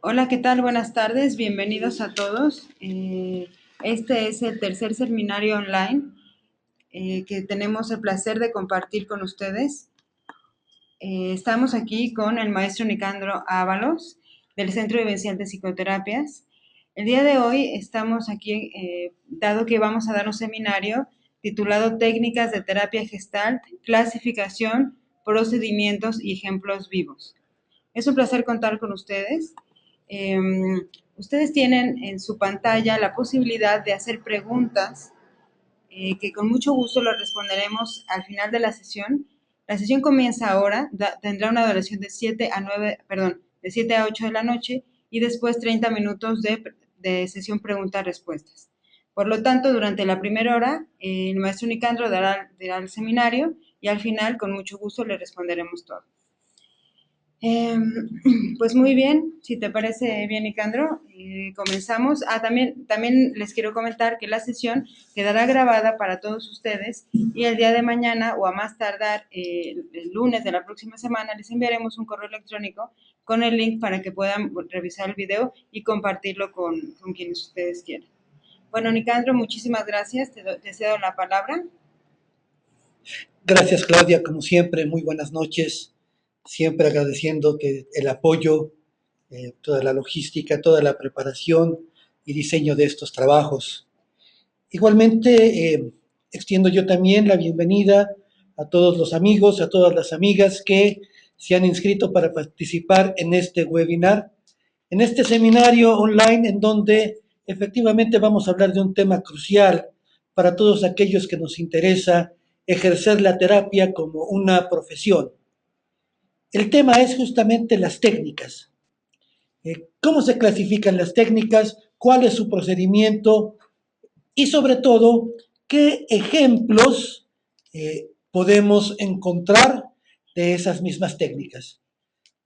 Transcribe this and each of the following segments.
Hola, ¿qué tal? Buenas tardes, bienvenidos a todos. Este es el tercer seminario online que tenemos el placer de compartir con ustedes. Estamos aquí con el maestro Nicandro Ábalos del Centro Vivencial de Psicoterapias. El día de hoy estamos aquí, dado que vamos a dar un seminario titulado Técnicas de Terapia Gestalt, Clasificación, Procedimientos y Ejemplos Vivos. Es un placer contar con ustedes. Eh, Ustedes tienen en su pantalla la posibilidad de hacer preguntas que con mucho gusto lo responderemos al final de la sesión. La sesión comienza ahora, tendrá una duración de 7 a 9, perdón, de 7 a 8 de la noche y después 30 minutos de sesión preguntas-respuestas. Por lo tanto, durante la primera hora, el maestro Nicandro dará el seminario y al final, con mucho gusto, le responderemos todo. Eh, pues muy bien, si te parece bien, Nicandro, comenzamos. También les quiero comentar que la sesión quedará grabada para todos ustedes y el día de mañana o a más tardar el lunes de la próxima semana les enviaremos un correo electrónico con el link para que puedan revisar el video y compartirlo con quienes ustedes quieran. Bueno, Nicandro, muchísimas gracias. Te cedo la palabra. Gracias, Claudia, como siempre, muy buenas noches. Siempre agradeciendo que el apoyo, toda la logística, toda la preparación y diseño de estos trabajos. Igualmente, extiendo yo también la bienvenida a todos los amigos, a todas las amigas que se han inscrito para participar en este webinar, en este seminario online en donde efectivamente vamos a hablar de un tema crucial para todos aquellos que nos interesa ejercer la terapia como una profesión. El tema es justamente las técnicas. ¿Cómo se clasifican las técnicas? ¿Cuál es su procedimiento? Y sobre todo, ¿qué ejemplos podemos encontrar de esas mismas técnicas?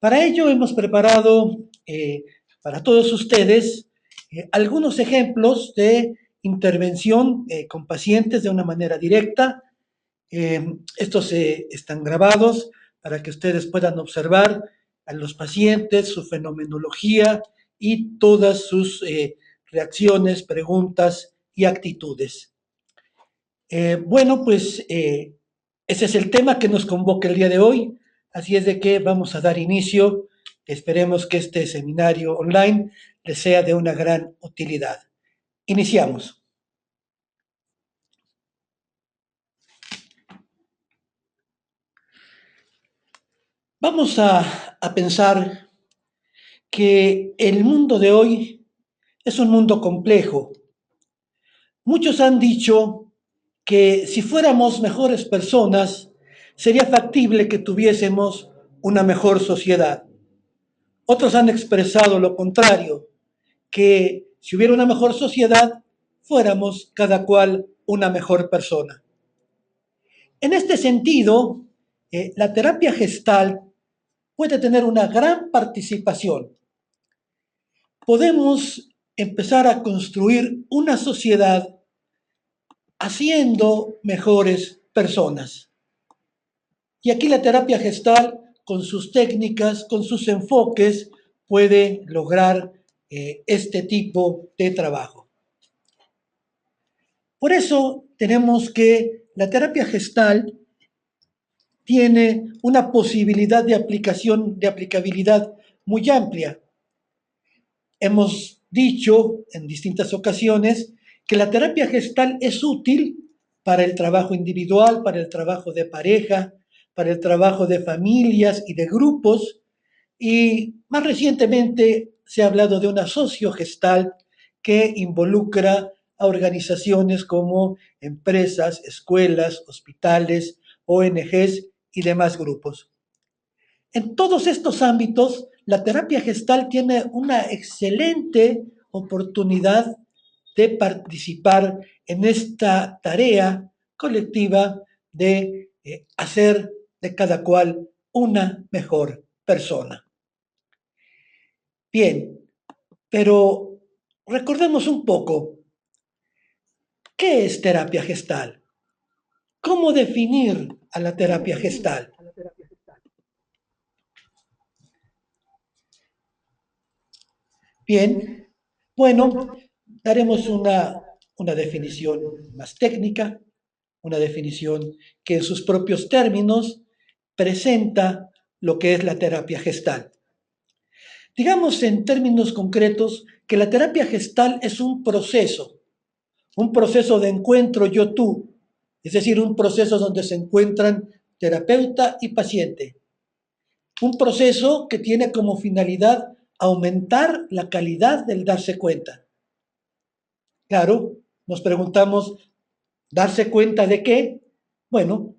Para ello hemos preparado para todos ustedes algunos ejemplos de intervención con pacientes de una manera directa. Estos están grabados para que ustedes puedan observar a los pacientes, su fenomenología y todas sus reacciones, preguntas y actitudes. Bueno, pues ese es el tema que nos convoca el día de hoy, así es de que vamos a dar inicio. Esperemos que este seminario online les sea de una gran utilidad. Iniciamos. Vamos a pensar que el mundo de hoy es un mundo complejo. Muchos han dicho que si fuéramos mejores personas, sería factible que tuviésemos una mejor sociedad. Otros han expresado lo contrario, que si hubiera una mejor sociedad, fuéramos cada cual una mejor persona. En este sentido, la terapia gestal puede tener una gran participación. Podemos empezar a construir una sociedad haciendo mejores personas. Y aquí la terapia gestal, con sus técnicas, con sus enfoques, puede lograr este tipo de trabajo. Por eso tenemos que la terapia gestal tiene una posibilidad de aplicación, de aplicabilidad muy amplia. Hemos dicho en distintas ocasiones que la terapia gestal es útil para el trabajo individual, para el trabajo de pareja, para el trabajo de familias y de grupos, y más recientemente se ha hablado de una sociogestal que involucra a organizaciones como empresas, escuelas, hospitales, ONGs y demás grupos. En todos estos ámbitos, la terapia gestal tiene una excelente oportunidad de participar en esta tarea colectiva de hacer de cada cual una mejor persona. Bien, pero recordemos un poco, ¿qué es terapia gestal? ¿Cómo definir a la terapia gestal? Bien, bueno, daremos una definición más técnica, una definición que en sus propios términos presenta lo que es la terapia gestal. Digamos en términos concretos que la terapia gestal es un proceso de encuentro yo-tú, es decir, un proceso donde se encuentran terapeuta y paciente. Un proceso que tiene como finalidad aumentar la calidad del darse cuenta. Claro, nos preguntamos, ¿darse cuenta de qué? Bueno,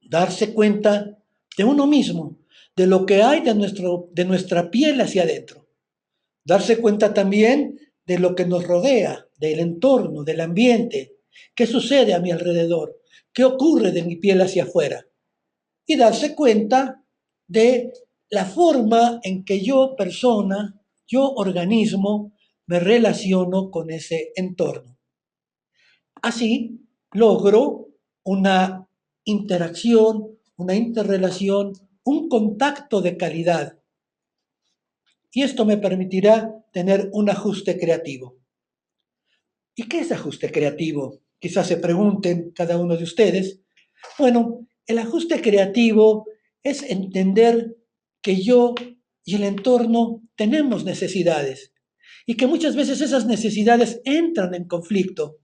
darse cuenta de uno mismo, de lo que hay de nuestra piel hacia adentro. Darse cuenta también de lo que nos rodea, del entorno, del ambiente, qué sucede a mi alrededor, qué ocurre de mi piel hacia afuera. Y darse cuenta de la forma en que yo, persona, yo, organismo, me relaciono con ese entorno. Así logro una interacción, una interrelación, un contacto de calidad. Y esto me permitirá tener un ajuste creativo. ¿Y qué es ajuste creativo? Quizás se pregunten cada uno de ustedes. Bueno, el ajuste creativo es entender que yo y el entorno tenemos necesidades y que muchas veces esas necesidades entran en conflicto.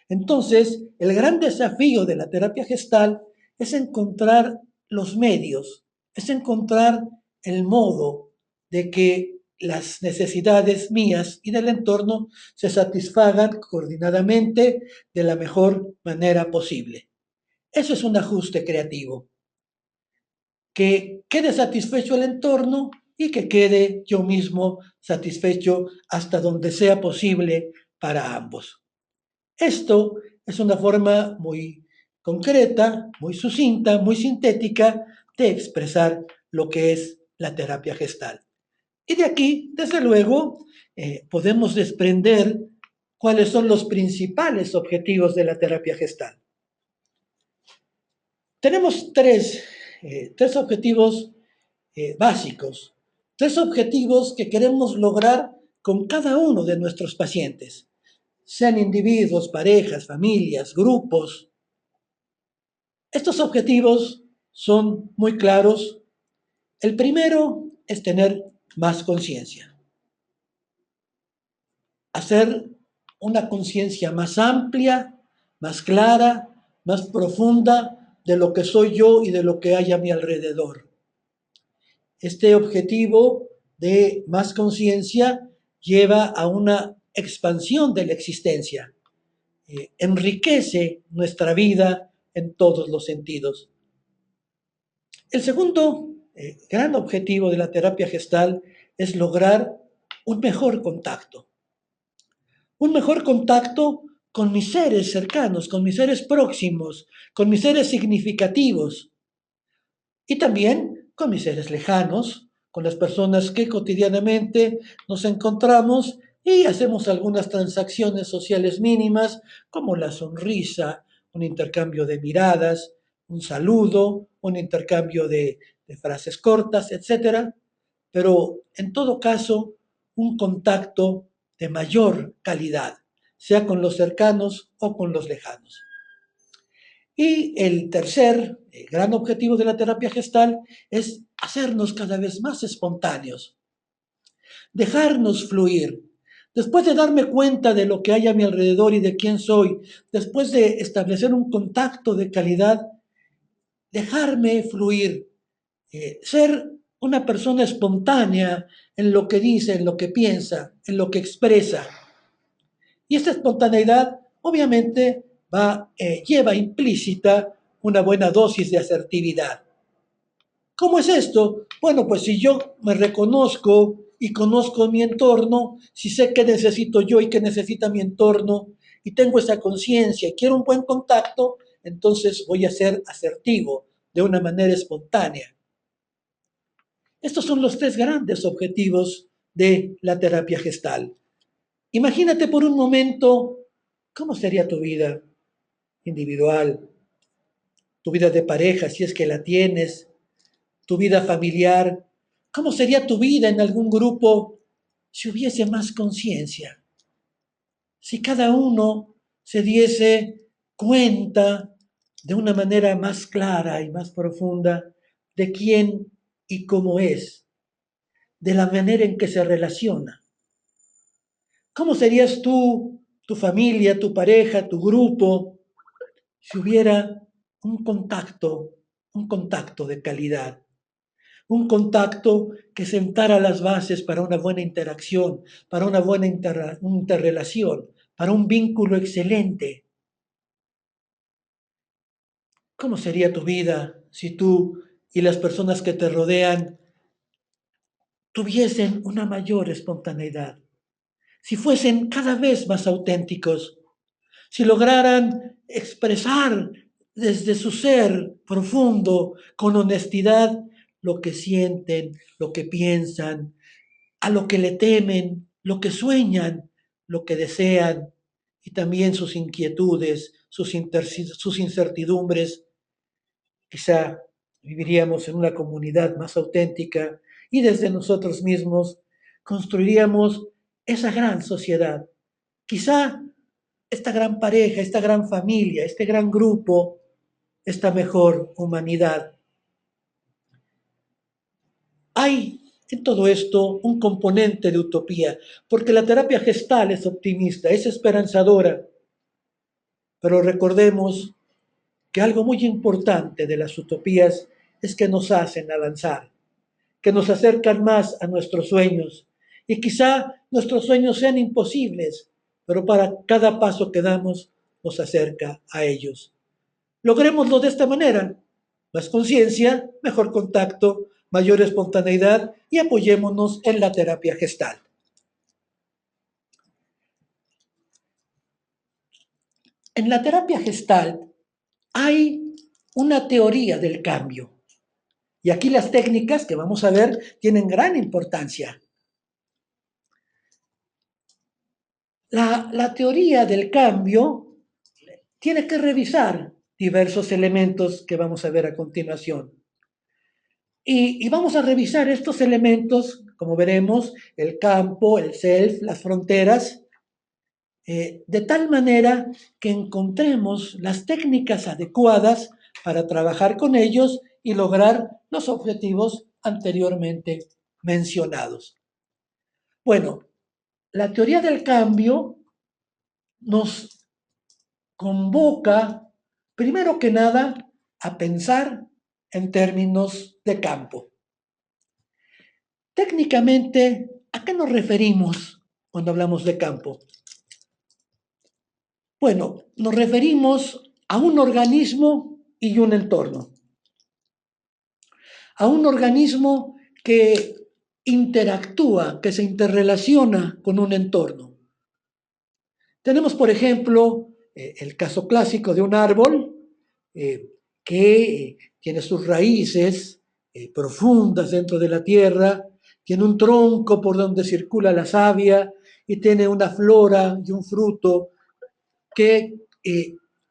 Entonces, el gran desafío de la terapia gestal es encontrar los medios, es encontrar el modo de que las necesidades mías y del entorno se satisfagan coordinadamente de la mejor manera posible. Eso es un ajuste creativo, que quede satisfecho el entorno y que quede yo mismo satisfecho hasta donde sea posible para ambos. Esto es una forma muy concreta, muy sucinta, muy sintética de expresar lo que es la terapia gestal. Y de aquí, desde luego, podemos desprender cuáles son los principales objetivos de la terapia gestal. Tenemos tres objetivos básicos, tres objetivos que queremos lograr con cada uno de nuestros pacientes, sean individuos, parejas, familias, grupos. Estos objetivos son muy claros. El primero es tener más conciencia, hacer una conciencia más amplia, más clara, más profunda de lo que soy yo y de lo que hay a mi alrededor. Este objetivo de más conciencia lleva a una expansión de la existencia, enriquece nuestra vida en todos los sentidos. El segundo gran objetivo de la terapia gestal es lograr un mejor contacto con mis seres cercanos, con mis seres próximos, con mis seres significativos y también con mis seres lejanos, con las personas que cotidianamente nos encontramos y hacemos algunas transacciones sociales mínimas, como la sonrisa, un intercambio de miradas, un saludo, un intercambio de frases cortas, etcétera. Pero en todo caso, un contacto de mayor calidad, sea con los cercanos o con los lejanos. Y el tercer gran objetivo de la terapia gestal es hacernos cada vez más espontáneos, dejarnos fluir. Después de darme cuenta de lo que hay a mi alrededor y de quién soy, después de establecer un contacto de calidad, dejarme fluir, ser una persona espontánea en lo que dice, en lo que piensa, en lo que expresa. Y esta espontaneidad obviamente lleva implícita una buena dosis de asertividad. ¿Cómo es esto? Bueno, pues si yo me reconozco y conozco mi entorno, si sé qué necesito yo y qué necesita mi entorno, y tengo esa conciencia y quiero un buen contacto, entonces voy a ser asertivo de una manera espontánea. Estos son los tres grandes objetivos de la terapia gestal. Imagínate por un momento cómo sería tu vida individual, tu vida de pareja, si es que la tienes, tu vida familiar, cómo sería tu vida en algún grupo si hubiese más conciencia, si cada uno se diese cuenta de una manera más clara y más profunda de quién y cómo es, de la manera en que se relaciona. ¿Cómo serías tú, tu familia, tu pareja, tu grupo, si hubiera un contacto de calidad? Un contacto que sentara las bases para una buena interacción, para una buena interrelación, para un vínculo excelente. ¿Cómo sería tu vida si tú y las personas que te rodean tuviesen una mayor espontaneidad? Si fuesen cada vez más auténticos, si lograran expresar desde su ser profundo, con honestidad, lo que sienten, lo que piensan, a lo que le temen, lo que sueñan, lo que desean, y también sus inquietudes, sus incertidumbres. Quizá viviríamos en una comunidad más auténtica y desde nosotros mismos construiríamos esa gran sociedad. Quizá esta gran pareja, esta gran familia, este gran grupo, esta mejor humanidad. Hay en todo esto un componente de utopía, porque la terapia gestal es optimista, es esperanzadora, pero recordemos que algo muy importante de las utopías es que nos hacen avanzar, que nos acercan más a nuestros sueños, y quizá nuestros sueños sean imposibles, pero para cada paso que damos nos acerca a ellos. Logrémoslo de esta manera: más conciencia, mejor contacto, mayor espontaneidad, y apoyémonos en la terapia gestal. En la terapia gestal hay una teoría del cambio, y aquí las técnicas que vamos a ver tienen gran importancia. La teoría del cambio tiene que revisar diversos elementos que vamos a ver a continuación. Y vamos a revisar estos elementos, como veremos, el campo, el self, las fronteras, de tal manera que encontremos las técnicas adecuadas para trabajar con ellos y lograr los objetivos anteriormente mencionados. Bueno, la teoría del cambio nos convoca, primero que nada, a pensar en términos de campo. Técnicamente, ¿a qué nos referimos cuando hablamos de campo? Bueno, nos referimos a un organismo y un entorno. A un organismo que interactúa, que se interrelaciona con un entorno. Tenemos, por ejemplo, el caso clásico de un árbol que tiene sus raíces profundas dentro de la tierra, tiene un tronco por donde circula la savia y tiene una flora y un fruto que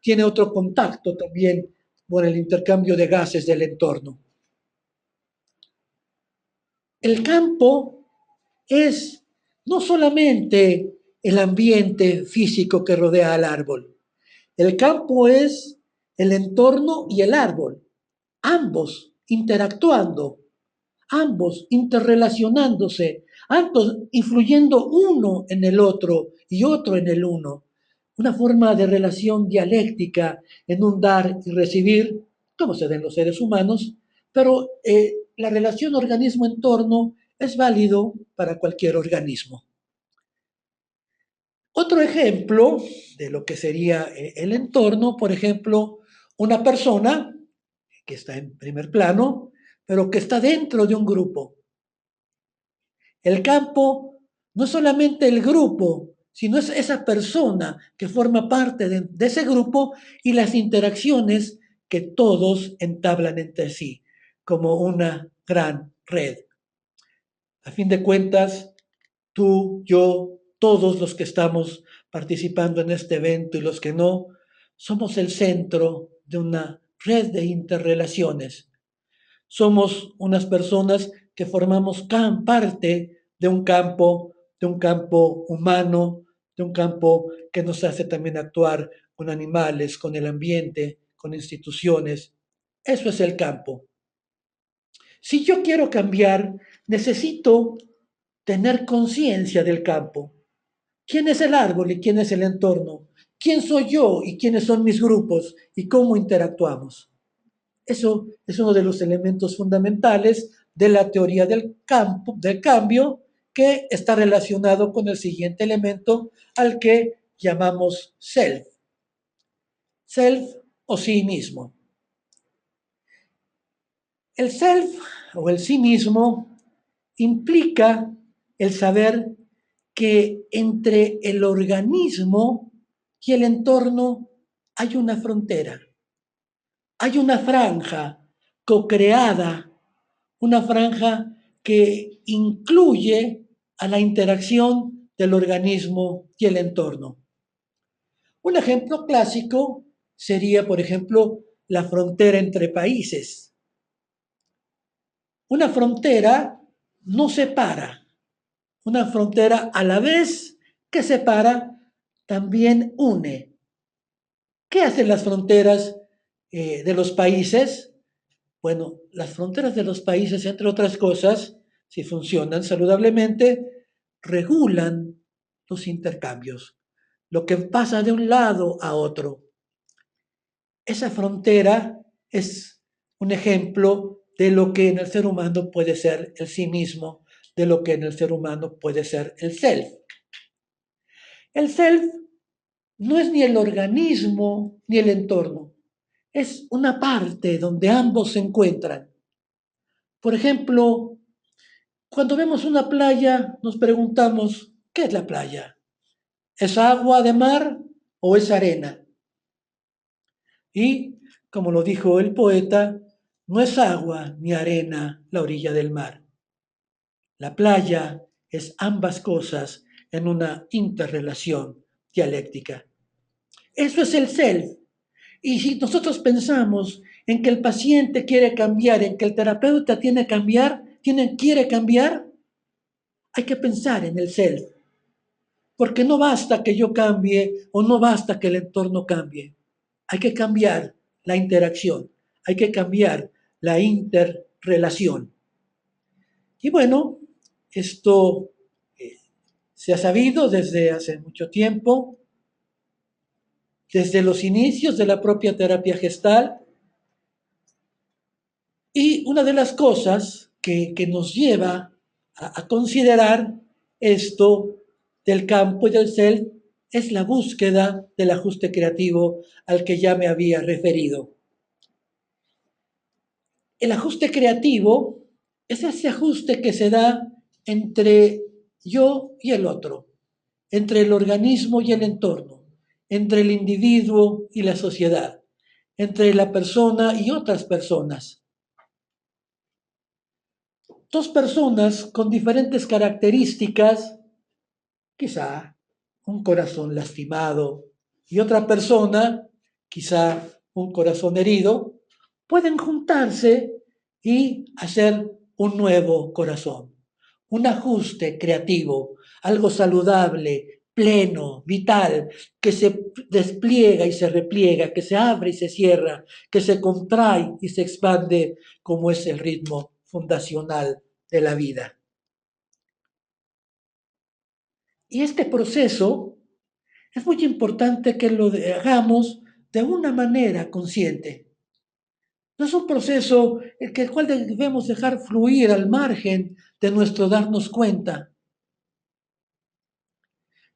tiene otro contacto también por el intercambio de gases del entorno. El campo es no solamente el ambiente físico que rodea al árbol. El campo es el entorno y el árbol, ambos interactuando, ambos interrelacionándose, ambos influyendo uno en el otro y otro en el uno. Una forma de relación dialéctica en un dar y recibir, como se da en los seres humanos, pero la relación organismo-entorno es válido para cualquier organismo. Otro ejemplo de lo que sería el entorno, por ejemplo, una persona que está en primer plano, pero que está dentro de un grupo. El campo no es solamente el grupo, sino es esa persona que forma parte de ese grupo y las interacciones que todos entablan entre sí, como una gran red. A fin de cuentas, tú, yo, todos los que estamos participando en este evento y los que no, somos el centro de una red de interrelaciones. Somos unas personas que formamos parte de un campo de un campo humano, de un campo que nos hace también actuar con animales, con el ambiente, con instituciones. Eso es el campo. Si yo quiero cambiar, necesito tener conciencia del campo. ¿Quién es el árbol y quién es el entorno? ¿Quién soy yo y quiénes son mis grupos y cómo interactuamos? Eso es uno de los elementos fundamentales de la teoría del cambio, que está relacionado con el siguiente elemento al que llamamos self. Self o sí mismo. El self o el sí mismo implica el saber que entre el organismo y el entorno hay una frontera, hay una franja co-creada, una franja que incluye a la interacción del organismo y el entorno. Un ejemplo clásico sería, por ejemplo, la frontera entre países. Una frontera no separa, una frontera a la vez que separa, también une. ¿Qué hacen las fronteras de los países? Bueno, las fronteras de los países, entre otras cosas, si funcionan saludablemente, regulan los intercambios, lo que pasa de un lado a otro. Esa frontera es un ejemplo de lo que en el ser humano puede ser el sí mismo, de lo que en el ser humano puede ser el self. El self no es ni el organismo ni el entorno, es una parte donde ambos se encuentran. Por ejemplo, cuando vemos una playa, nos preguntamos, ¿qué es la playa? ¿Es agua de mar o es arena? Y, como lo dijo el poeta, no es agua ni arena la orilla del mar. La playa es ambas cosas en una interrelación dialéctica. Eso es el self. Y si nosotros pensamos en que el paciente quiere cambiar, en que el terapeuta quiere cambiar, hay que pensar en el self. Porque no basta que yo cambie o no basta que el entorno cambie. Hay que cambiar la interacción, hay que cambiar la interrelación. Y bueno, esto se ha sabido desde hace mucho tiempo, desde los inicios de la propia terapia gestal. Y una de las cosas que nos lleva a considerar esto del campo y del self es la búsqueda del ajuste creativo al que ya me había referido. El ajuste creativo es ese ajuste que se da entre yo y el otro, entre el organismo y el entorno, entre el individuo y la sociedad, entre la persona y otras personas. Dos personas con diferentes características, quizá un corazón lastimado y otra persona, quizá un corazón herido, pueden juntarse y hacer un nuevo corazón, un ajuste creativo, algo saludable, pleno, vital, que se despliega y se repliega, que se abre y se cierra, que se contrae y se expande, como es el ritmo fundacional de la vida. Y este proceso es muy importante que lo hagamos de una manera consciente. No es un proceso el cual debemos dejar fluir al margen de nuestro darnos cuenta.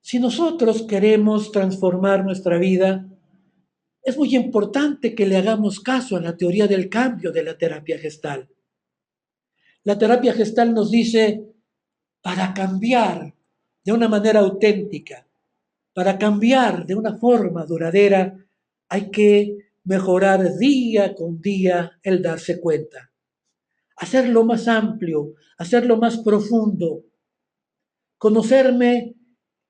Si nosotros queremos transformar nuestra vida, es muy importante que le hagamos caso a la teoría del cambio de la terapia gestal. La terapia gestal nos dice, para cambiar de una manera auténtica, para cambiar de una forma duradera, hay que mejorar día con día el darse cuenta, hacerlo más amplio, hacerlo más profundo, conocerme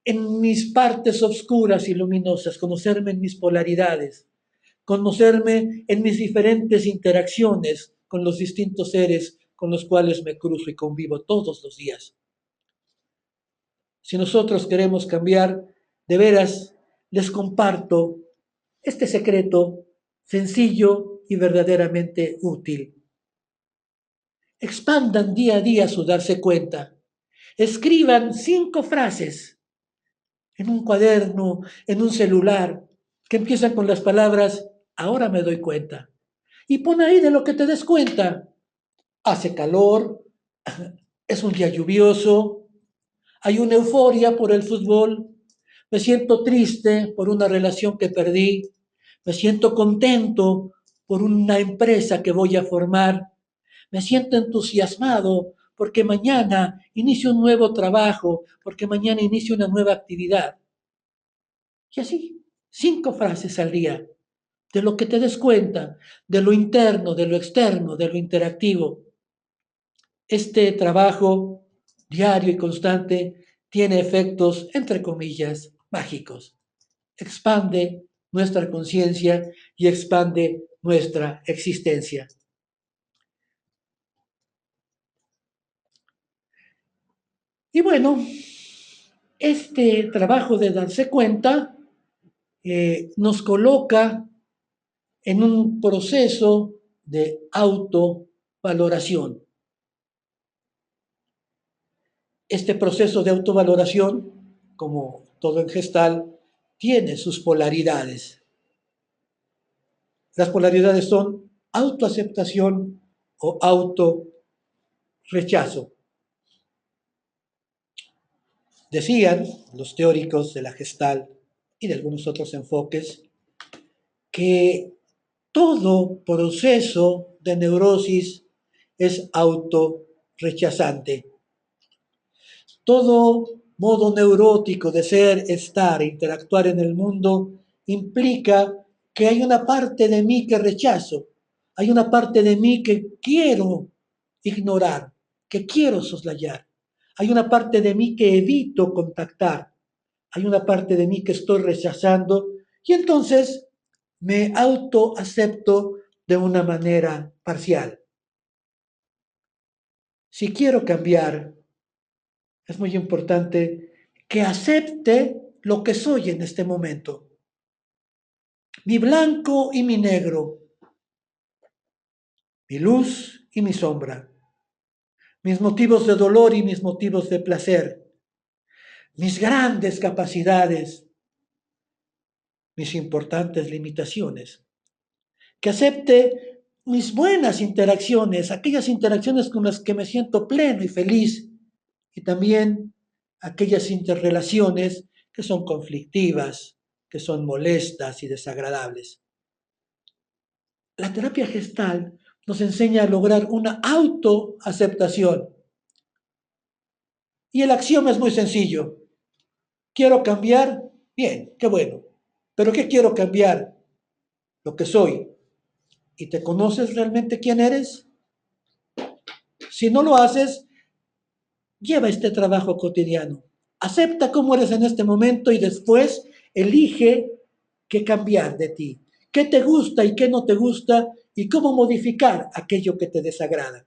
en mis partes oscuras y luminosas, conocerme en mis polaridades, conocerme en mis diferentes interacciones con los distintos seres con los cuales me cruzo y convivo todos los días. Si nosotros queremos cambiar, de veras, les comparto este secreto sencillo y verdaderamente útil. Expandan día a día su darse cuenta. Escriban 5 frases en un cuaderno, en un celular, que empiezan con las palabras, ahora me doy cuenta. Y pon ahí de lo que te des cuenta. Hace calor, es un día lluvioso, hay una euforia por el fútbol, me siento triste por una relación que perdí, me siento contento por una empresa que voy a formar, me siento entusiasmado porque mañana inicio un nuevo trabajo, porque mañana inicio una nueva actividad. Y así, 5 frases al día, de lo que te des cuenta, de lo interno, de lo externo, de lo interactivo. Este trabajo diario y constante tiene efectos, entre comillas, mágicos. Expande nuestra conciencia y expande nuestra existencia. Y bueno, este trabajo de darse cuenta nos coloca en un proceso de autovaloración. Este proceso de autovaloración, como todo en Gestal, tiene sus polaridades. Las polaridades son autoaceptación o autorrechazo. Decían los teóricos de la Gestalt y de algunos otros enfoques que todo proceso de neurosis es autorrechazante. Todo modo neurótico de ser, estar, interactuar en el mundo implica que hay una parte de mí que rechazo, hay una parte de mí que quiero ignorar, que quiero soslayar, hay una parte de mí que evito contactar, hay una parte de mí que estoy rechazando y entonces me autoacepto de una manera parcial. Si quiero cambiar, es muy importante que acepte lo que soy en este momento. Mi blanco y mi negro, mi luz y mi sombra, mis motivos de dolor y mis motivos de placer, mis grandes capacidades, mis importantes limitaciones. Que acepte mis buenas interacciones, aquellas interacciones con las que me siento pleno y feliz, y también aquellas interrelaciones que son conflictivas, que son molestas y desagradables. La terapia gestal nos enseña a lograr una autoaceptación. Y el axioma es muy sencillo. ¿Quiero cambiar? Bien, qué bueno. ¿Pero qué quiero cambiar? Lo que soy. ¿Y te conoces realmente quién eres? Si no lo haces, lleva este trabajo cotidiano. Acepta cómo eres en este momento y después elige qué cambiar de ti, qué te gusta y qué no te gusta y cómo modificar aquello que te desagrada.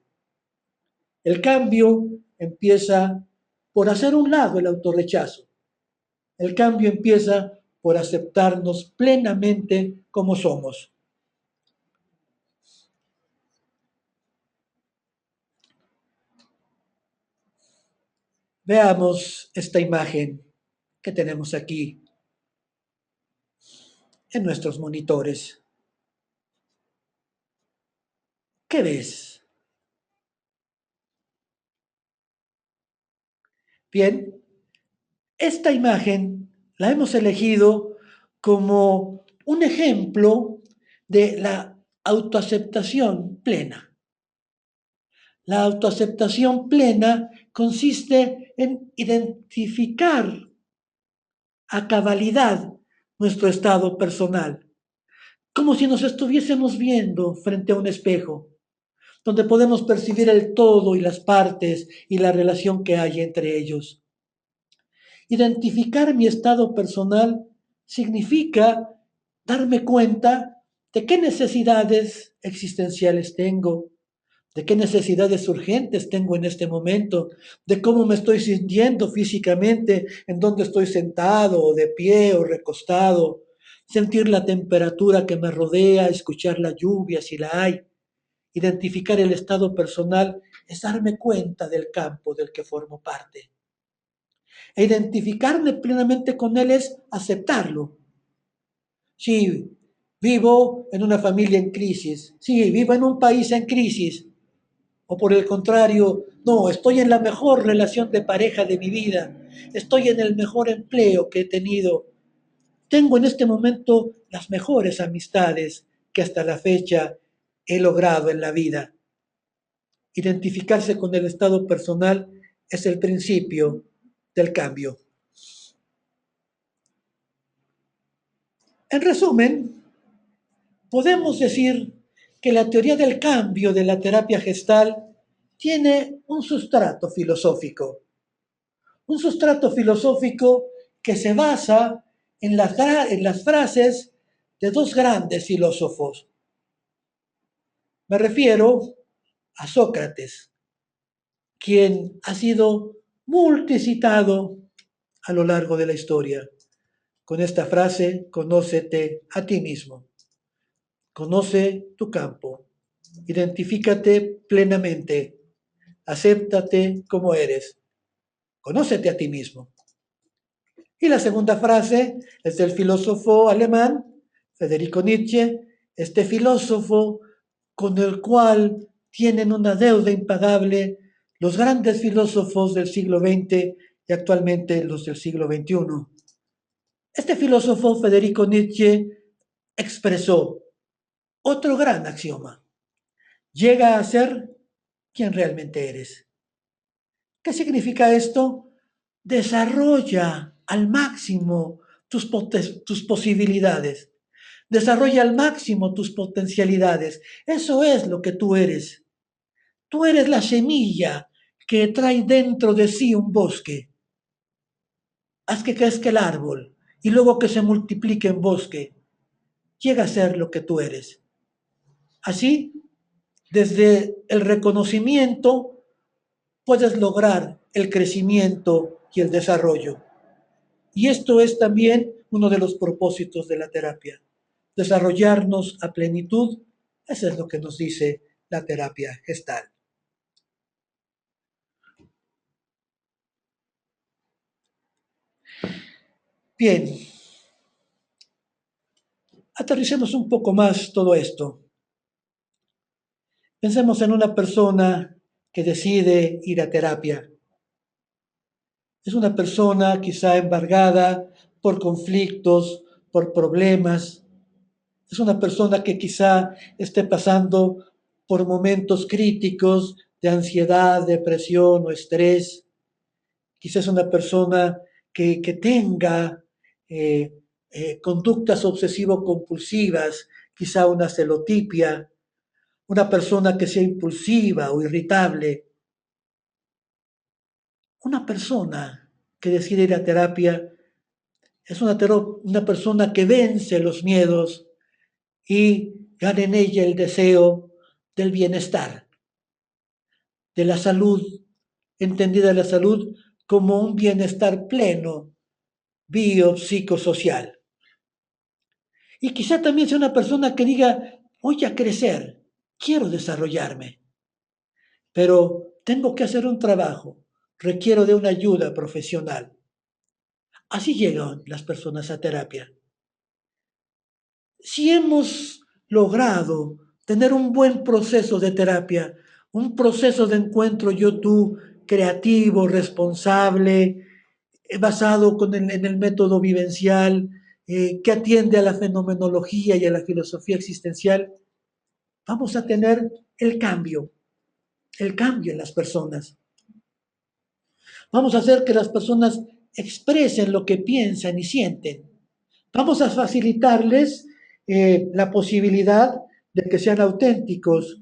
El cambio empieza por hacer un lado el autorrechazo. El cambio empieza por aceptarnos plenamente como somos. Veamos esta imagen que tenemos aquí en nuestros monitores. ¿Qué ves? Bien, esta imagen la hemos elegido como un ejemplo de la autoaceptación plena. La autoaceptación plena consiste en identificar a cabalidad nuestro estado personal, como si nos estuviésemos viendo frente a un espejo, donde podemos percibir el todo y las partes y la relación que hay entre ellos. Identificar mi estado personal significa darme cuenta de qué necesidades existenciales tengo, de qué necesidades urgentes tengo en este momento, de cómo me estoy sintiendo físicamente, en dónde estoy sentado o de pie o recostado, sentir la temperatura que me rodea, escuchar la lluvia si la hay. Identificar el estado personal es darme cuenta del campo del que formo parte. E identificarme plenamente con él es aceptarlo. Sí, vivo en una familia en crisis. Sí, vivo en un país en crisis. O por el contrario, no, estoy en la mejor relación de pareja de mi vida. Estoy en el mejor empleo que he tenido. Tengo en este momento las mejores amistades que hasta la fecha he logrado en la vida. Identificarse con el estado personal es el principio del cambio. En resumen, podemos decir que la teoría del cambio de la terapia gestal tiene un sustrato filosófico. Un sustrato filosófico que se basa en las frases de dos grandes filósofos. Me refiero a Sócrates, quien ha sido multicitado a lo largo de la historia. Con esta frase, conócete a ti mismo, conoce tu campo, identifícate plenamente, acéptate como eres, conócete a ti mismo. Y la segunda frase es del filósofo alemán Federico Nietzsche, este filósofo con el cual tienen una deuda impagable los grandes filósofos del siglo XX y actualmente los del siglo XXI. Este filósofo Federico Nietzsche expresó otro gran axioma: llega a ser quien realmente eres. ¿Qué significa esto? Desarrolla al máximo tus posibilidades. Desarrolla al máximo tus potencialidades. Eso es lo que tú eres. Tú eres la semilla que trae dentro de sí un bosque. Haz que crezca el árbol y luego que se multiplique en bosque. Llega a ser lo que tú eres. Así, desde el reconocimiento puedes lograr el crecimiento y el desarrollo. Y esto es también uno de los propósitos de la terapia, desarrollarnos a plenitud. Eso es lo que nos dice la terapia gestal. Bien, aterricemos un poco más todo esto. Pensemos en una persona que decide ir a terapia. Es una persona quizá embargada por conflictos, por problemas. Es una persona que quizá esté pasando por momentos críticos de ansiedad, depresión o estrés. Quizás una persona que tenga conductas obsesivo-compulsivas, quizá una celotipia, una persona que sea impulsiva o irritable. Una persona que decide ir a terapia es una persona que vence los miedos y gana en ella el deseo del bienestar, de la salud, entendida la salud como un bienestar pleno, biopsicosocial. Y quizá también sea una persona que diga, voy a crecer, quiero desarrollarme, pero tengo que hacer un trabajo, requiero de una ayuda profesional. Así llegan las personas a terapia. Si hemos logrado tener un buen proceso de terapia, un proceso de encuentro yo-tú creativo, responsable, basado en el método vivencial, que atiende a la fenomenología y a la filosofía existencial, vamos a tener el cambio en las personas. Vamos a hacer que las personas expresen lo que piensan y sienten. Vamos a facilitarles la posibilidad de que sean auténticos,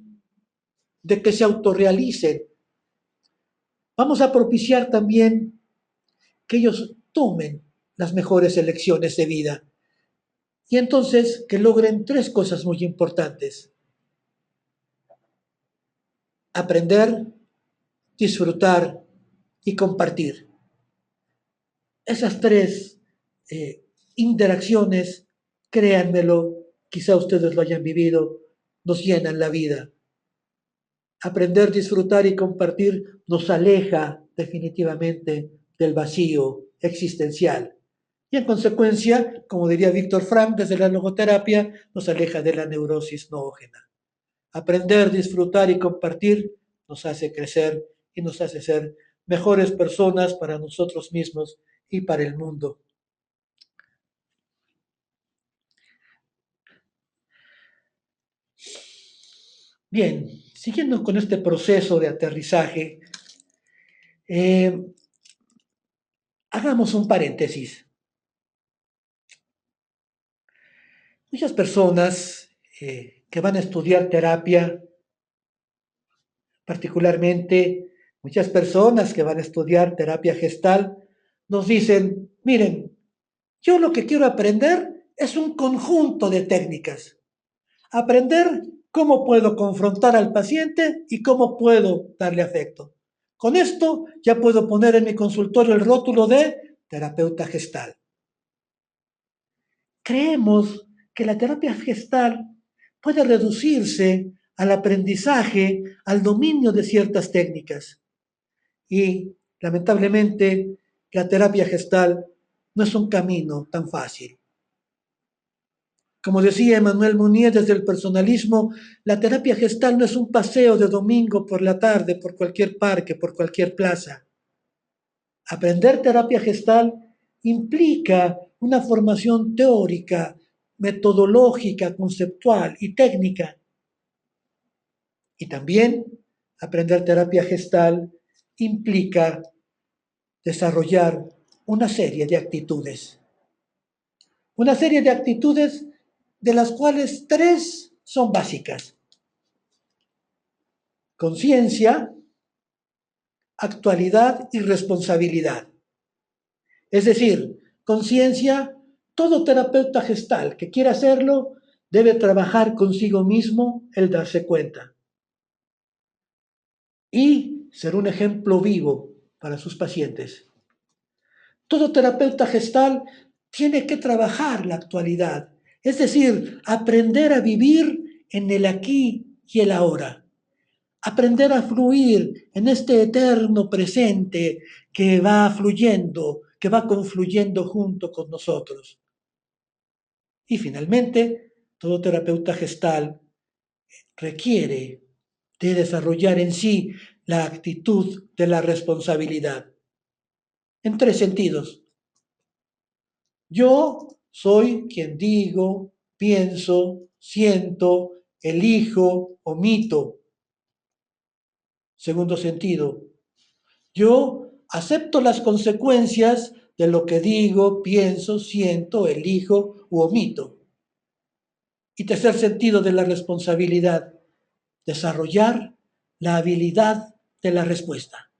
de que se autorrealicen. Vamos a propiciar también que ellos tomen las mejores elecciones de vida. Y entonces que logren tres cosas muy importantes. aprender, disfrutar y compartir. Esas tres interacciones, créanmelo, quizá ustedes lo hayan vivido, nos llenan la vida. Aprender, disfrutar y compartir nos aleja definitivamente del vacío existencial. Y en consecuencia, como diría Víctor Frank desde la logoterapia, nos aleja de la neurosis noógena. Aprender, disfrutar y compartir nos hace crecer y nos hace ser mejores personas para nosotros mismos y para el mundo. Bien, siguiendo con este proceso de aterrizaje, hagamos un paréntesis. Muchas personas que van a estudiar terapia, particularmente muchas personas que van a estudiar terapia gestal, nos dicen, miren, yo lo que quiero aprender es un conjunto de técnicas. Aprender cómo puedo confrontar al paciente y cómo puedo darle afecto. Con esto ya puedo poner en mi consultorio el rótulo de terapeuta gestal. Creemos que la terapia gestal puede reducirse al aprendizaje, al dominio de ciertas técnicas. Y, lamentablemente, la terapia gestal no es un camino tan fácil. Como decía Emmanuel Mounier desde el personalismo, la terapia gestal no es un paseo de domingo por la tarde por cualquier parque, por cualquier plaza. Aprender terapia gestal implica una formación teórica, metodológica, conceptual y técnica. Y también aprender terapia gestal implica desarrollar una serie de actitudes. Una serie de actitudes de las cuales tres son básicas. Conciencia, actualidad y responsabilidad. Es decir, conciencia, todo terapeuta gestal que quiera hacerlo debe trabajar consigo mismo el darse cuenta y ser un ejemplo vivo para sus pacientes. Todo terapeuta gestal tiene que trabajar la actualidad, es decir, aprender a vivir en el aquí y el ahora. Aprender a fluir en este eterno presente que va fluyendo, que va confluyendo junto con nosotros. Y finalmente, todo terapeuta gestal requiere de desarrollar en sí la actitud de la responsabilidad. En tres sentidos. Yo soy quien digo, pienso, siento, elijo, omito. Segundo sentido, yo acepto las consecuencias de lo que digo, pienso, siento, elijo u omito. Y tercer sentido de la responsabilidad, desarrollar la habilidad de la respuesta.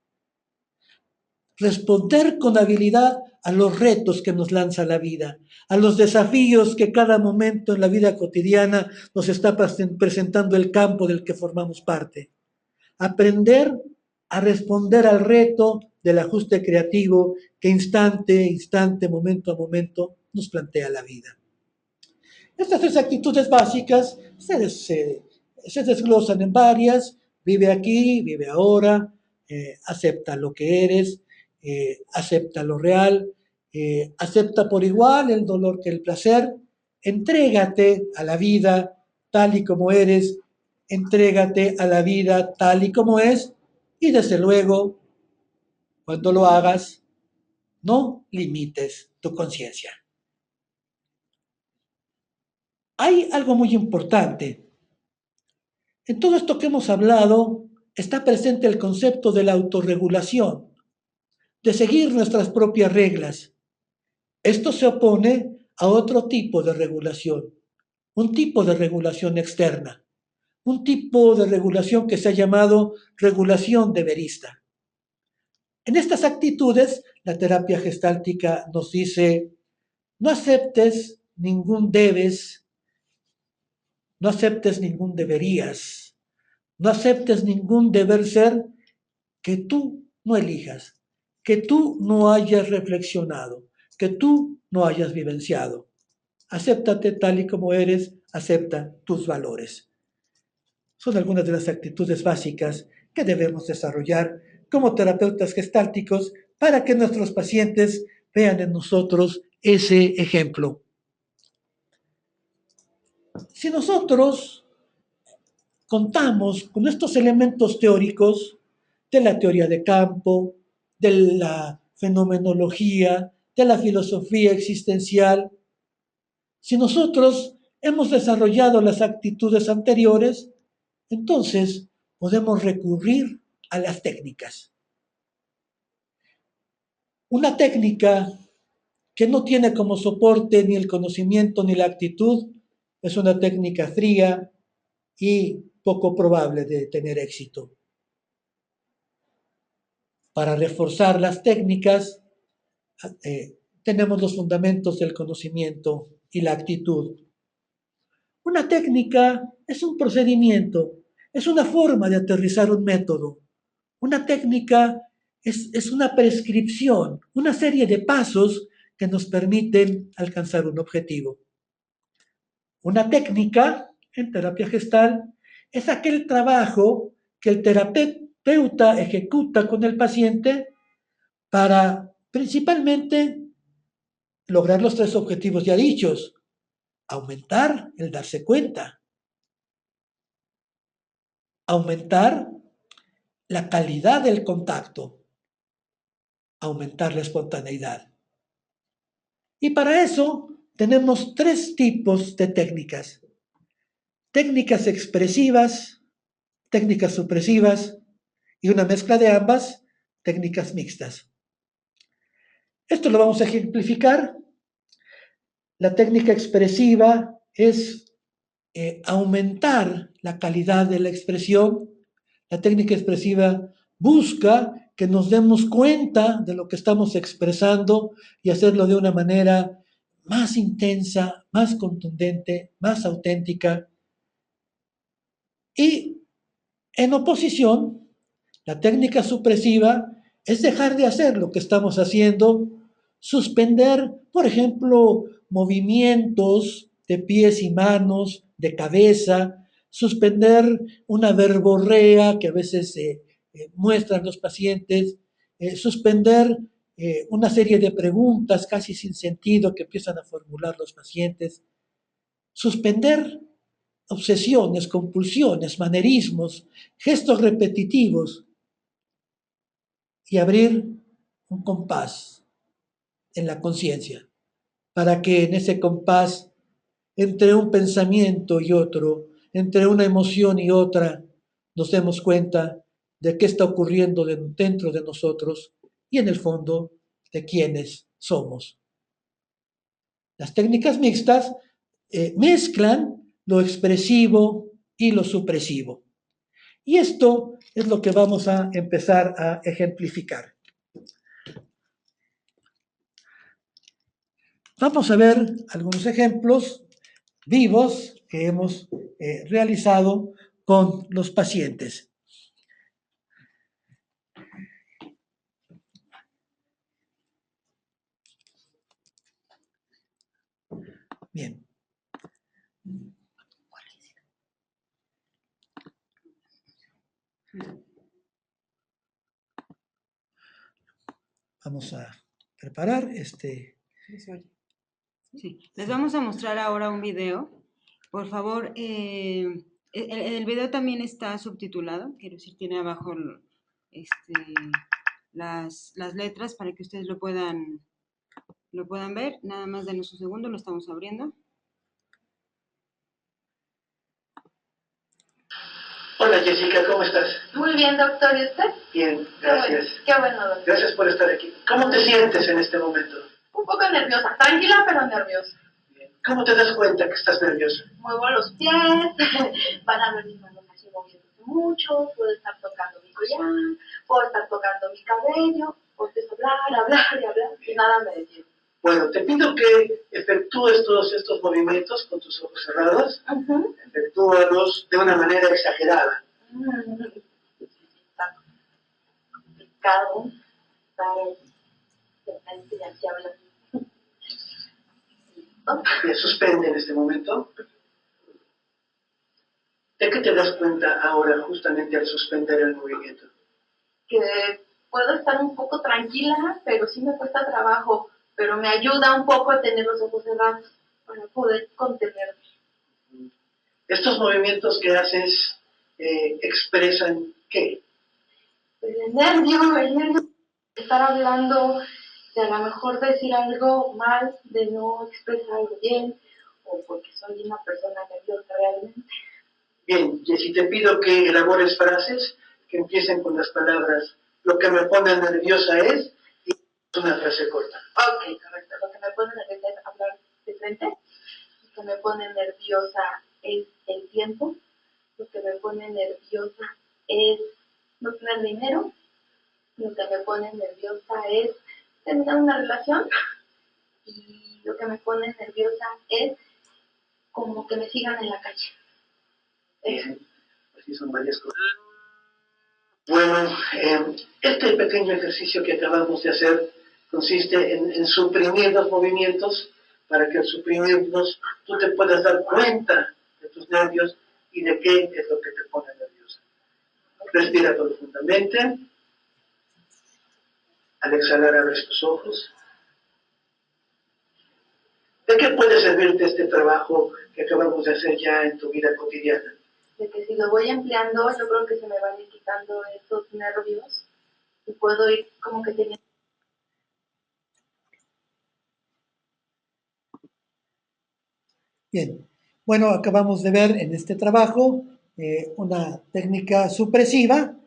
Responder con habilidad a los retos que nos lanza la vida, a los desafíos que cada momento en la vida cotidiana nos está presentando el campo del que formamos parte. Aprender a responder al reto del ajuste creativo que instante, momento a momento nos plantea la vida. Estas tres actitudes básicas se desglosan en varias: vive aquí, vive ahora, acepta lo que eres, acepta lo real, acepta por igual el dolor que el placer, entrégate a la vida tal y como eres, entrégate a la vida tal y como es, y desde luego, cuando lo hagas, no limites tu conciencia. Hay algo muy importante. En todo esto que hemos hablado está presente el concepto de la autorregulación, de seguir nuestras propias reglas. Esto se opone a otro tipo de regulación, un tipo de regulación externa, un tipo de regulación que se ha llamado regulación deberista. En estas actitudes, la terapia gestáltica nos dice, no aceptes ningún debes, no aceptes ningún deberías, No aceptes ningún deber ser que tú no elijas, que tú no hayas reflexionado, que tú no hayas vivenciado. Acéptate tal y como eres, acepta tus valores. Son algunas de las actitudes básicas que debemos desarrollar como terapeutas gestálticos para que nuestros pacientes vean en nosotros ese ejemplo. Si nosotros contamos con estos elementos teóricos de la teoría de campo, de la fenomenología, de la filosofía existencial, si nosotros hemos desarrollado las actitudes anteriores, entonces podemos recurrir a las técnicas. Una técnica que no tiene como soporte ni el conocimiento ni la actitud es una técnica fría y poco probable de tener éxito. Para reforzar las técnicas, tenemos los fundamentos del conocimiento y la actitud. Una técnica es un procedimiento, es una forma de aterrizar un método. Una técnica es una prescripción, una serie de pasos que nos permiten alcanzar un objetivo. Una técnica en terapia gestal es aquel trabajo que el terapeuta ejecuta con el paciente para principalmente lograr los tres objetivos ya dichos: aumentar el darse cuenta, aumentar la calidad del contacto, aumentar la espontaneidad. Y para eso tenemos tres tipos de técnicas: técnicas expresivas, técnicas supresivas y una mezcla de ambas, técnicas mixtas. Esto lo vamos a ejemplificar. La técnica expresiva es aumentar la calidad de la expresión. La técnica expresiva busca que nos demos cuenta de lo que estamos expresando y hacerlo de una manera más intensa, más contundente, más auténtica. Y en oposición, la técnica supresiva es dejar de hacer lo que estamos haciendo, suspender, por ejemplo, movimientos de pies y manos, de cabeza, suspender una verborrea que a veces muestran los pacientes, suspender una serie de preguntas casi sin sentido que empiezan a formular los pacientes, suspender obsesiones, compulsiones, manerismos, gestos repetitivos y abrir un compás en la conciencia para que en ese compás, entre un pensamiento y otro, entre una emoción y otra, nos demos cuenta de qué está ocurriendo dentro de nosotros y en el fondo de quiénes somos. Las técnicas mixtas mezclan lo expresivo y lo supresivo. Y esto es lo que vamos a empezar a ejemplificar. Vamos a ver algunos ejemplos vivos que hemos realizado con los pacientes. Bien. Vamos a preparar este. Sí, les vamos a mostrar ahora un video. Por favor, el video también está subtitulado, quiero decir, tiene abajo este, las letras para que ustedes lo puedan ver. Nada más denos un segundo, lo estamos abriendo. Hola Jessica, ¿cómo estás? Muy bien, doctor, ¿y usted? Bien, gracias. Qué bueno, doctor. Gracias por estar aquí. ¿Cómo te sientes en este momento? Un poco nerviosa, tranquila pero nerviosa. ¿Cómo te das cuenta que estás nerviosa? Muevo los pies, van a ver mis manos así moviéndose mucho, puedo estar tocando mi collar, puedo estar tocando mi cabello, o empiezo a hablar y nada me detiene. Bueno, te pido que efectúes todos estos movimientos con tus ojos cerrados. Efectúalos de una manera exagerada. Está complicado estar de frente y aquí hablar. ¿No? ¿Te suspende en este momento? ¿De qué te das cuenta ahora justamente al suspender el movimiento? Que puedo estar un poco tranquila, pero sí me cuesta trabajo, pero me ayuda un poco a tener los ojos cerrados para poder contenerme. ¿Estos movimientos que haces expresan qué? Pues el nervio, estar hablando, de a lo mejor decir algo mal, de no expresar algo bien, o porque soy una persona nerviosa realmente. Bien, y si te pido que elabores frases que empiecen con las palabras, lo que me pone nerviosa es, y es una frase corta. Ok, correcto. Lo que me pone nerviosa es hablar de frente. Lo que me pone nerviosa es el tiempo. Lo que me pone nerviosa es no tener dinero. Lo que me pone nerviosa es terminar una relación. Y lo que me pone nerviosa es como que me sigan en la calle. Bien, así son varias cosas. Bueno, este pequeño ejercicio que acabamos de hacer consiste en suprimir los movimientos para que al suprimirlos tú te puedas dar cuenta de tus nervios y de qué es lo que te pone nerviosa. Respira profundamente. Al exhalar abres tus ojos. ¿De qué puede servirte este trabajo que acabamos de hacer ya en tu vida cotidiana? De que si lo voy empleando, yo creo que se me van a ir quitando esos nervios y puedo ir como que teniendo. Bien, bueno, acabamos de ver en este trabajo una técnica supresiva.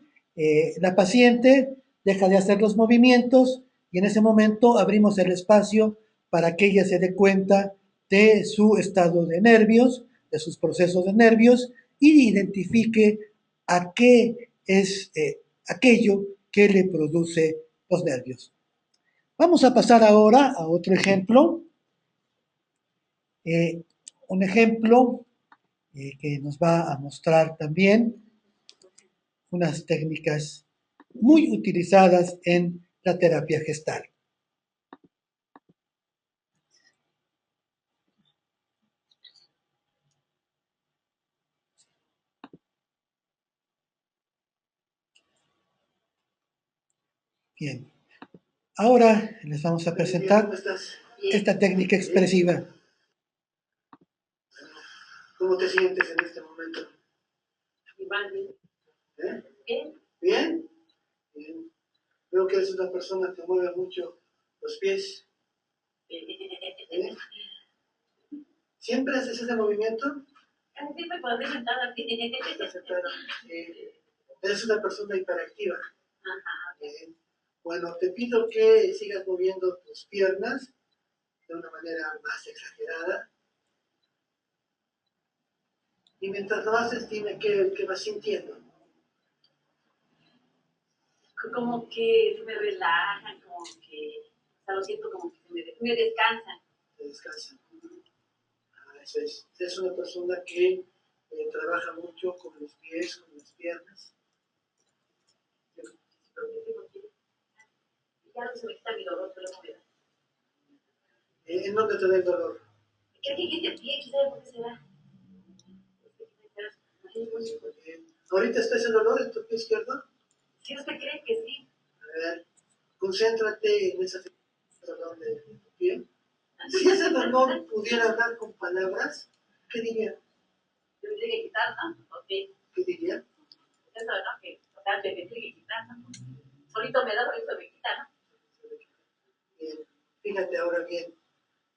La paciente deja de hacer los movimientos y en ese momento abrimos el espacio para que ella se dé cuenta de su estado de nervios, de sus procesos de nervios y identifique a qué es aquello que le produce los nervios. Vamos a pasar ahora a otro ejemplo. Eh, un ejemplo que nos va a mostrar también unas técnicas muy utilizadas en la terapia gestal. Bien, ahora les vamos a presentar esta técnica expresiva. ¿Cómo te sientes en este momento? ¿Eh? Bien. ¿Bien? Bien. Veo que eres una persona que mueve mucho los pies. ¿Eh? ¿Siempre haces ese movimiento? Siempre podré sentar así. Eres una persona hiperactiva. Bien. Bueno, te pido que sigas moviendo tus piernas de una manera más exagerada. Y mientras lo haces, dime qué vas sintiendo. Como que se me relajan, como que, o sea, lo siento como que me descansan. Te descansan. Eso es. Es una persona que trabaja mucho con los pies, con las piernas. Ya no se me quita mi dolor, pero no me da. ¿En dónde te da el dolor? ¿Qué dijiste el pie? ¿Quién sabe por qué se da? ¿Ahorita está ese dolor en tu pie izquierdo? Si usted cree que sí. A ver, concéntrate en ese dolor de tu pie. Si ese dolor pudiera hablar con palabras, ¿qué diría? Se me tiene que quitar, ¿no? Ok. ¿Qué diría? Eso, ¿no? Que, o sea, se me tiene que quitar, ¿no? Solito me da, solito me quita, ¿no? Bien, fíjate ahora bien.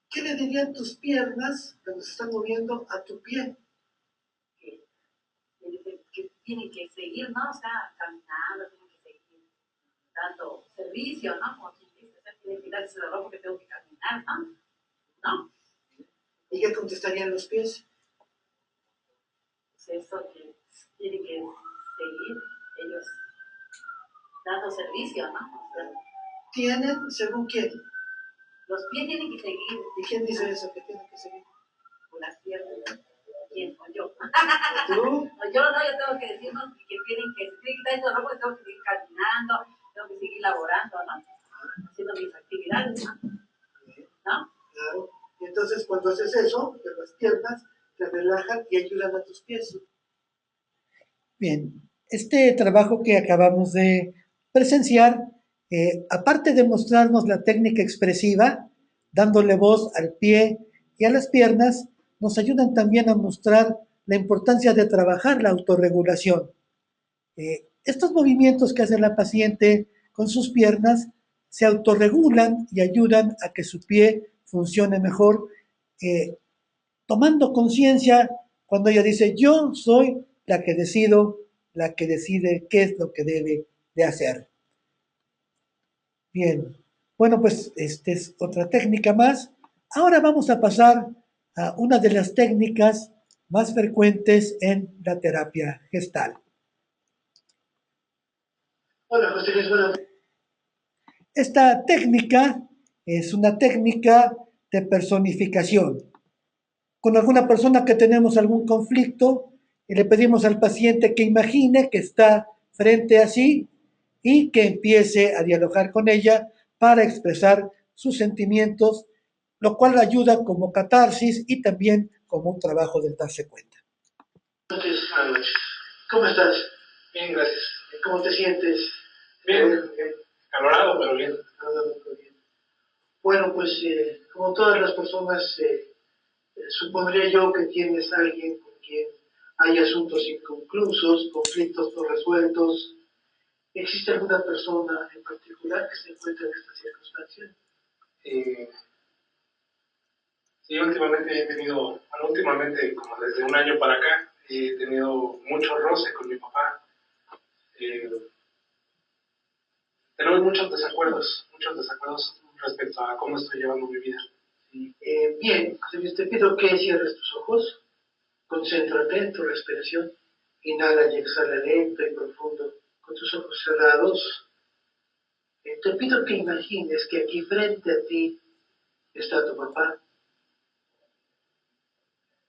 ¿Qué le dirían tus piernas cuando se están moviendo a tu pie? Que tienen que seguir, ¿no? O sea, caminando, tienen que seguir dando servicio, ¿no? Como quien dice, o sea, tienen que darse dolor porque tengo que caminar, ¿no? ¿No? ¿Y qué contestarían los pies? Pues eso que tienen que seguir ellos dando servicio, ¿no? O sea, ¿Tienen según quién? los pies tienen que seguir ¿Y quién dice eso, que tienen que seguir? con las piernas. ¿Quién? ¿O yo? ¿Tú? No, yo no, yo tengo que decirnos que tienen que seguir quitando la ropa, tengo que seguir caminando, tengo que seguir laborando, ¿no? Haciendo mis actividades, ¿no? ¿No? Claro. Y entonces cuando haces eso, pues las piernas te relajan y ayudan a tus pies. Bien, este trabajo que acabamos de presenciar, aparte de mostrarnos la técnica expresiva, dándole voz al pie y a las piernas, nos ayudan también a mostrar la importancia de trabajar la autorregulación. Estos movimientos que hace la paciente con sus piernas se autorregulan y ayudan a que su pie funcione mejor, eh, tomando conciencia cuando ella dice, yo soy la que decido, la que decide qué es lo que debe de hacer. Bien, bueno, pues esta es otra técnica más. Ahora vamos a pasar a una de las técnicas más frecuentes en la terapia gestal. Hola, José Luis, buenas. Esta técnica es una técnica de personificación. Con alguna persona que tenemos algún conflicto y le pedimos al paciente que imagine que está frente a sí y que empiece a dialogar con ella para expresar sus sentimientos, lo cual ayuda como catarsis y también como un trabajo del darse cuenta. Buenas noches. ¿Cómo estás? Bien, gracias. ¿Cómo te sientes? Bien, bien. Calorado, pero bien. Bueno, pues como todas las personas, supondría yo que tienes a alguien con quien hay asuntos inconclusos, conflictos no resueltos. ¿Existe alguna persona en particular que se encuentre en esta circunstancia? Sí, últimamente he tenido, bueno, últimamente, como desde un año para acá, he tenido mucho roce con mi papá. Tenemos muchos desacuerdos respecto a cómo estoy llevando mi vida. Bien, te pido que cierres tus ojos, concéntrate en tu respiración, inhala y exhala lento y profundo, con tus ojos cerrados. Te pido que imagines que aquí frente a ti está tu papá.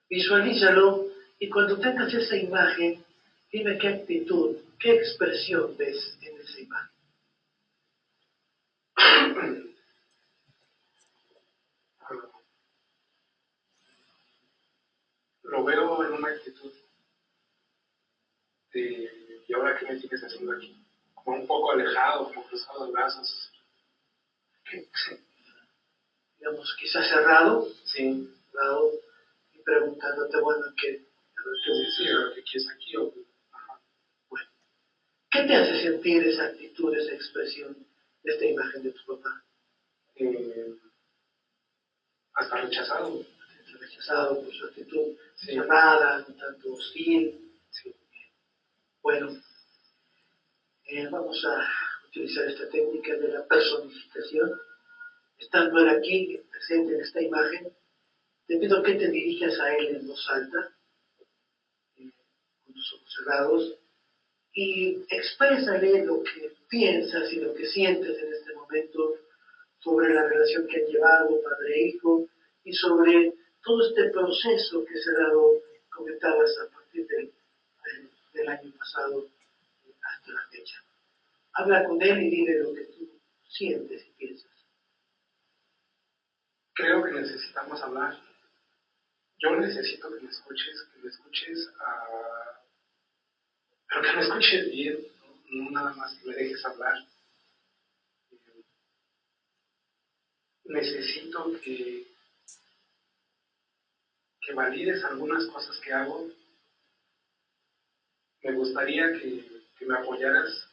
Visualízalo y cuando tengas esa imagen, dime qué actitud, qué expresión ves en esa imagen. Lo veo en una actitud de, ¿y ahora qué me sigues haciendo aquí? Como un poco alejado, como cruzado de brazos. Digamos, quizás cerrado, Sí. cerrado, y preguntándote, bueno, ¿qué quieres aquí? Ajá. Bueno, ¿qué te hace sentir esa actitud, esa expresión de esta imagen de tu papá? Hasta rechazado. Rechazado por su actitud cerrada, un tanto hostil. Sí. Bueno, vamos a utilizar esta técnica de la personificación. Estando él aquí, presente en esta imagen, te pido que te dirijas a él en voz alta, con tus ojos cerrados, y exprésale lo que piensas y lo que sientes en este momento sobre la relación que han llevado padre-hijo y sobre todo este proceso que se ha dado, comentabas, a partir del año pasado hasta la fecha. Habla con él y dile lo que tú sientes y piensas. Creo que necesitamos hablar. Yo necesito que me escuches, pero que me escuches bien, no nada más que me dejes hablar. Necesito que valides algunas cosas que hago. Me gustaría que me apoyaras,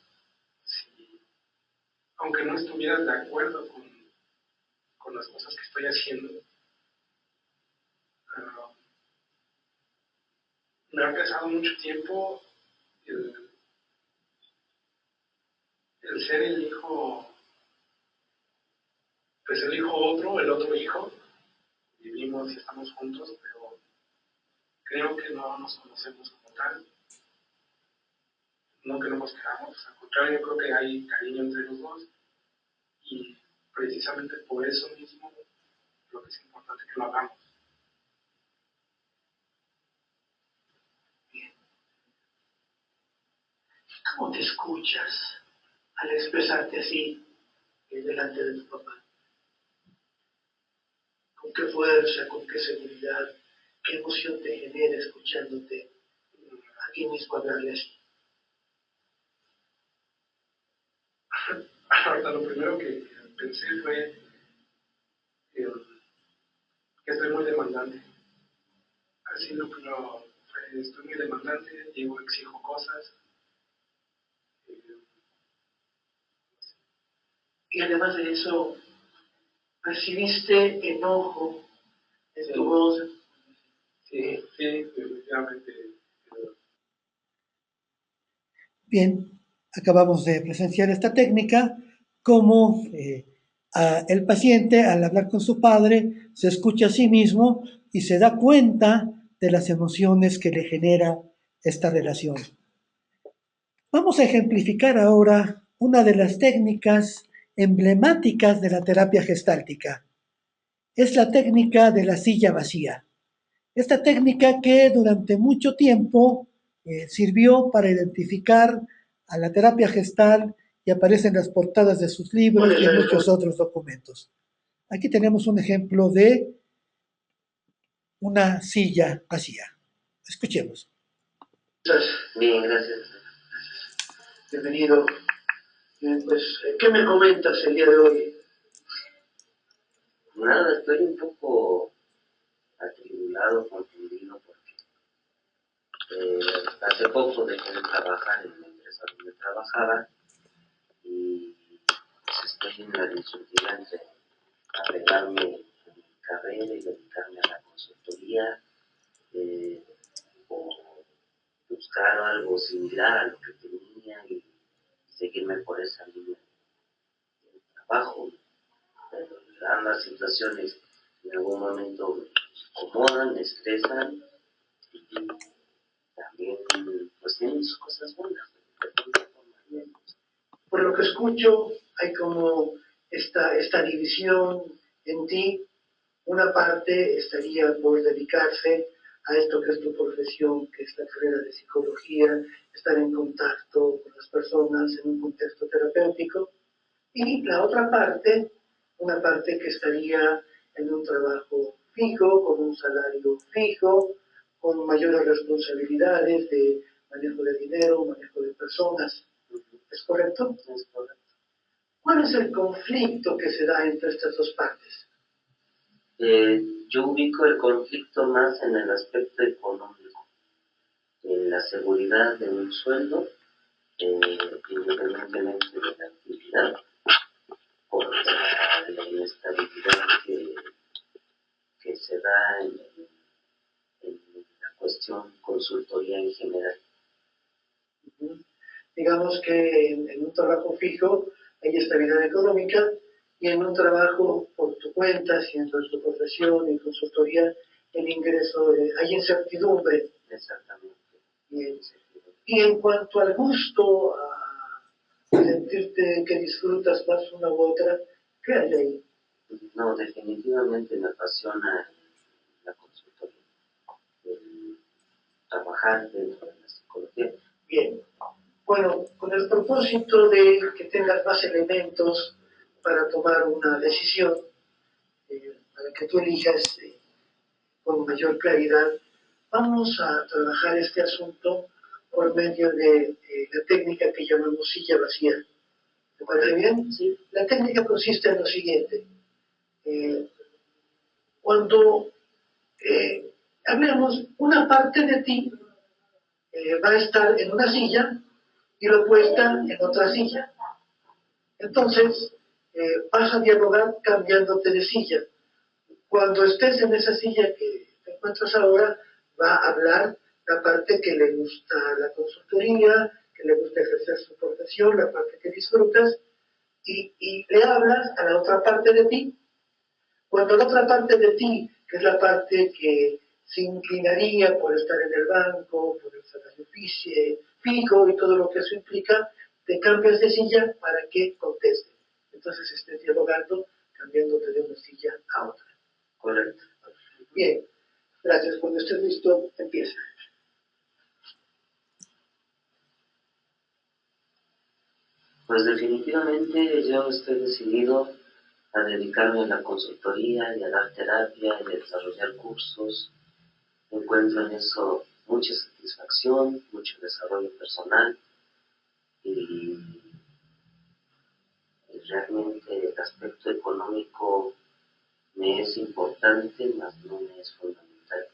aunque no estuvieras de acuerdo con las cosas que estoy haciendo. Me ha pesado mucho tiempo el ser el hijo, pues el otro hijo. Vivimos y estamos juntos, pero creo que no nos conocemos como tal. No que no nos queramos, al contrario, yo creo que hay cariño entre los dos y precisamente por eso mismo creo que es importante que lo hagamos. ¿Cómo te escuchas al expresarte así delante de tu papá? ¿Con qué fuerza, con qué seguridad, qué emoción te genera escuchándote a ti mismo hablarle así? Ahorita lo primero que pensé fue que estoy muy demandante. Así lo primero fue, estoy muy demandante, digo, exijo cosas. Y además de eso, percibiste enojo en tu voz. Sí, sí, definitivamente. Bien, acabamos de presenciar esta técnica, como el paciente al hablar con su padre se escucha a sí mismo y se da cuenta de las emociones que le genera esta relación. Vamos a ejemplificar ahora una de las técnicas emblemáticas de la terapia gestáltica. Es la técnica de la silla vacía. Esta técnica que durante mucho tiempo sirvió para identificar a la terapia gestal y aparece en las portadas de sus libros y en muchos otros documentos. Aquí tenemos un ejemplo de una silla vacía. Escuchemos. Bien, gracias. Bienvenido. Pues, ¿qué me comentas el día de hoy? Nada, estoy un poco atribulado, confundido, porque hace poco dejé de trabajar en la empresa donde trabajaba y pues, estoy en la disyuntiva entre arreglarme en mi carrera y dedicarme a la consultoría o buscar algo similar a lo que tenía y seguirme por esa línea de trabajo. Pero ambas situaciones en algún momento me incomodan, me estresan y también pues tienen sus cosas buenas. Por lo que escucho, hay como esta división en ti. Una parte estaría por dedicarse a esto que es tu profesión, que es la carrera de psicología, estar en contacto con las personas en un contexto terapéutico. Y la otra parte, una parte que estaría en un trabajo fijo, con un salario fijo, con mayores responsabilidades de manejo de dinero, manejo de personas. ¿Es correcto? Es correcto. ¿Cuál es el conflicto que se da entre estas dos partes? Yo ubico el conflicto más en el aspecto económico, en la seguridad de un sueldo, independientemente de la actividad, por la inestabilidad que se da en la cuestión consultoría en general. Digamos que en un trabajo fijo hay estabilidad económica y en un trabajo por tu cuenta, siendo tu profesión y consultoría, el ingreso, hay incertidumbre. Exactamente. Y en cuanto al gusto, a sentirte que disfrutas más una u otra, ¿qué hay ahí? No, definitivamente me apasiona la consultoría, el trabajar dentro de la psicología. Bien. Bueno, con el propósito de que tengas más elementos para tomar una decisión, para que tú elijas con mayor claridad, vamos a trabajar este asunto por medio de la técnica que llamamos silla vacía. ¿Te parece bien? Sí. La técnica consiste en lo siguiente. Cuando hablemos, una parte de ti va a estar en una silla y la opuesta en otra silla. Entonces, vas a dialogar cambiándote de silla. Cuando estés en esa silla que te encuentras ahora, va a hablar la parte que le gusta la consultoría, que le gusta ejercer su profesión, la parte que disfrutas, y le hablas a la otra parte de ti. Cuando la otra parte de ti, que es la parte que se inclinaría por estar en el banco, por el salario fijo y todo lo que eso implica, te cambias de silla para que conteste. Entonces estés dialogando, cambiándote de una silla a otra. Correcto. Bien, gracias. Cuando estés listo, empieza. Pues definitivamente yo estoy decidido a dedicarme a la consultoría y a dar terapia y a desarrollar cursos. Encuentro en eso mucha satisfacción, mucho desarrollo personal y realmente el aspecto económico me es importante, mas no me es fundamental.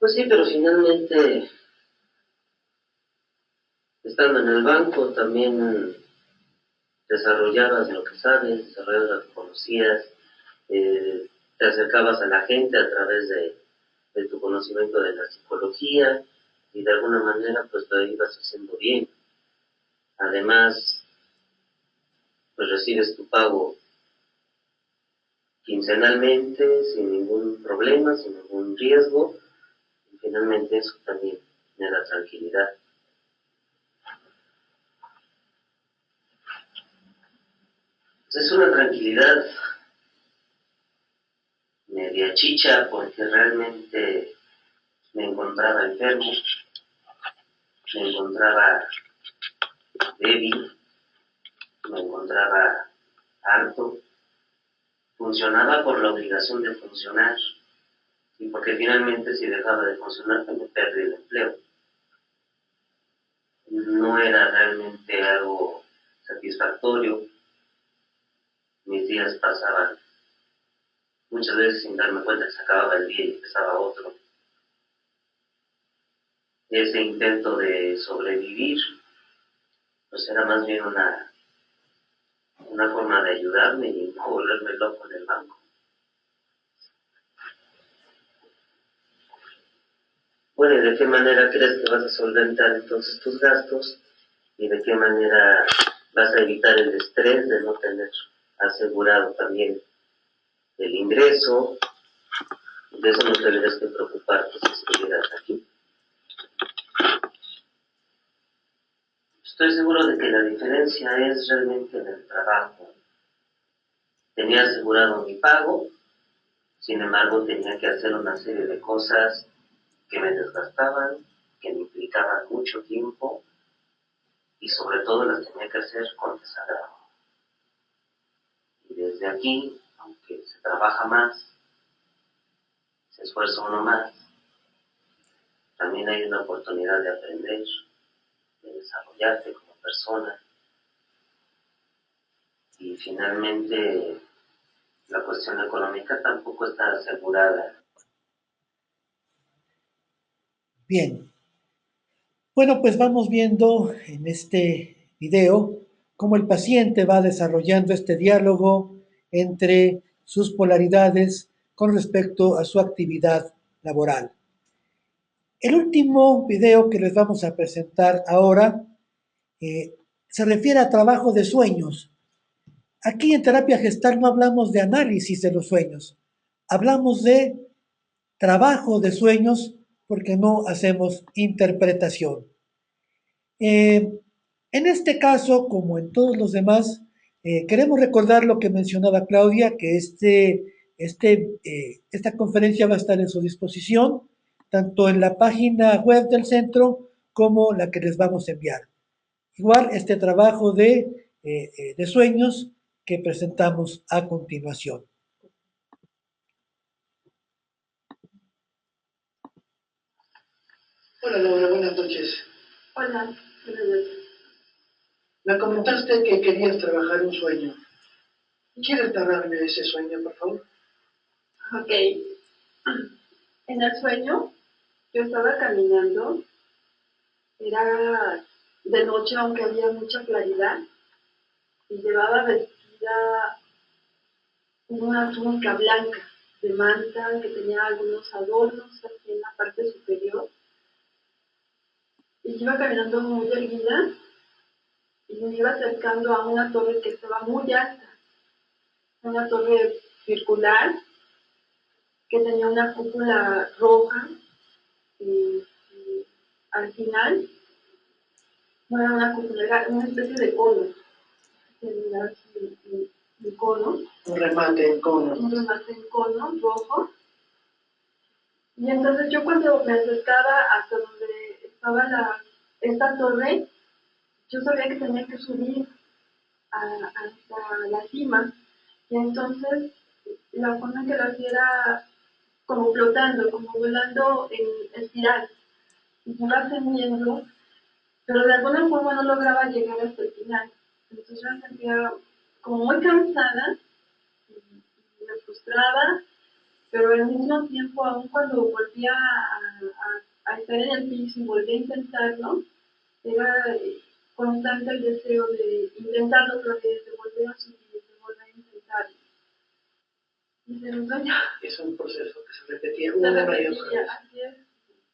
Pues sí, pero finalmente, estando en el banco, también desarrollabas lo que sabes, desarrollabas lo que conocías, te acercabas a la gente a través de tu conocimiento de la psicología y de alguna manera pues lo ibas haciendo bien. Además, pues recibes tu pago quincenalmente, sin ningún problema, sin ningún riesgo, y finalmente eso también me da tranquilidad. Es una tranquilidad media chicha porque realmente me encontraba enfermo, me encontraba débil, me encontraba harto, funcionaba por la obligación de funcionar y porque finalmente si dejaba de funcionar me perdí el empleo. No era realmente algo satisfactorio, mis días pasaban muchas veces sin darme cuenta que se acababa el día y empezaba otro. Ese intento de sobrevivir pues era más bien una forma de ayudarme y no volverme loco en el banco. Bueno, ¿y de qué manera crees que vas a solventar entonces tus gastos? ¿Y de qué manera vas a evitar el estrés de no tener asegurado también el ingreso? De eso no tendrías que preocuparte si estuvieras aquí. Estoy seguro de que la diferencia es realmente en el trabajo. Tenía asegurado mi pago, sin embargo tenía que hacer una serie de cosas que me desgastaban, que me implicaban mucho tiempo y sobre todo las tenía que hacer con desagrado. Y desde aquí, aunque se trabaja más, se esfuerza uno más, también hay una oportunidad de aprender, de desarrollarte como persona y finalmente la cuestión económica tampoco está asegurada. Bien, bueno, pues vamos viendo en este video cómo el paciente va desarrollando este diálogo entre sus polaridades con respecto a su actividad laboral. El último video que les vamos a presentar ahora se refiere a trabajo de sueños. Aquí en terapia gestal no hablamos de análisis de los sueños, hablamos de trabajo de sueños porque no hacemos interpretación. En este caso, como en todos los demás, queremos recordar lo que mencionaba Claudia, que esta conferencia va a estar en su disposición, tanto en la página web del centro como la que les vamos a enviar. Igual este trabajo de sueños que presentamos a continuación. Hola Laura, buenas noches. Hola, buenas noches. Me comentaste que querías trabajar un sueño. ¿Quieres narrarme ese sueño, por favor? Ok. En el sueño, yo estaba caminando, era de noche aunque había mucha claridad, y llevaba vestida una túnica blanca de manta que tenía algunos adornos aquí en la parte superior, y iba caminando muy erguida y me iba acercando a una torre que estaba muy alta, una torre circular que tenía una cúpula roja y al final no era una cúpula, era una especie de cono, un cono, Un remate en cono. un remate en cono rojo, Y entonces yo cuando me acercaba hasta donde estaba esta torre, yo sabía que tenía que subir hasta la cima. Y entonces la forma en que lo hacía era como flotando, como volando en espiral. Y se iba ascendiendo, pero de alguna forma no lograba llegar hasta el final. Entonces yo me sentía como muy cansada, y me frustraba, pero al mismo tiempo, aun cuando volvía a estar en el piso y volvía a intentarlo, era constante el deseo de intentarlo otra vez, de volver a subir, de volver a intentarlo. Y se nos dañó. Es un proceso que se repetía Se una y otra repetía, vez. así es.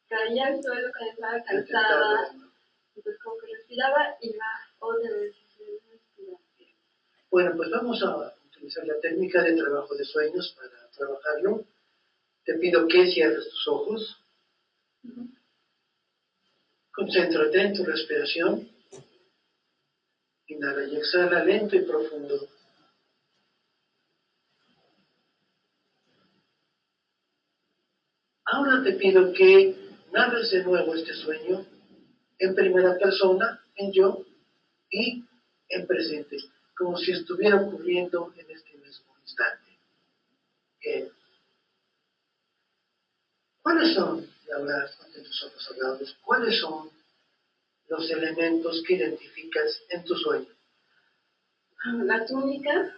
Caía al suelo cuando estaba cansada, entonces como que respiraba y va otra vez, respirar. Bueno, pues vamos a utilizar la técnica de trabajo de sueños para trabajarlo. Te pido que cierres tus ojos. Concéntrate en tu respiración. Inhala y exhala lento y profundo. Ahora te pido que narres de nuevo este sueño en primera persona, en yo y en presente, como si estuviera ocurriendo en este mismo instante. Bien. ¿Cuáles son, Laura, ante tus ojos cerrados, cuáles son los elementos que identificas en tu sueño? La túnica,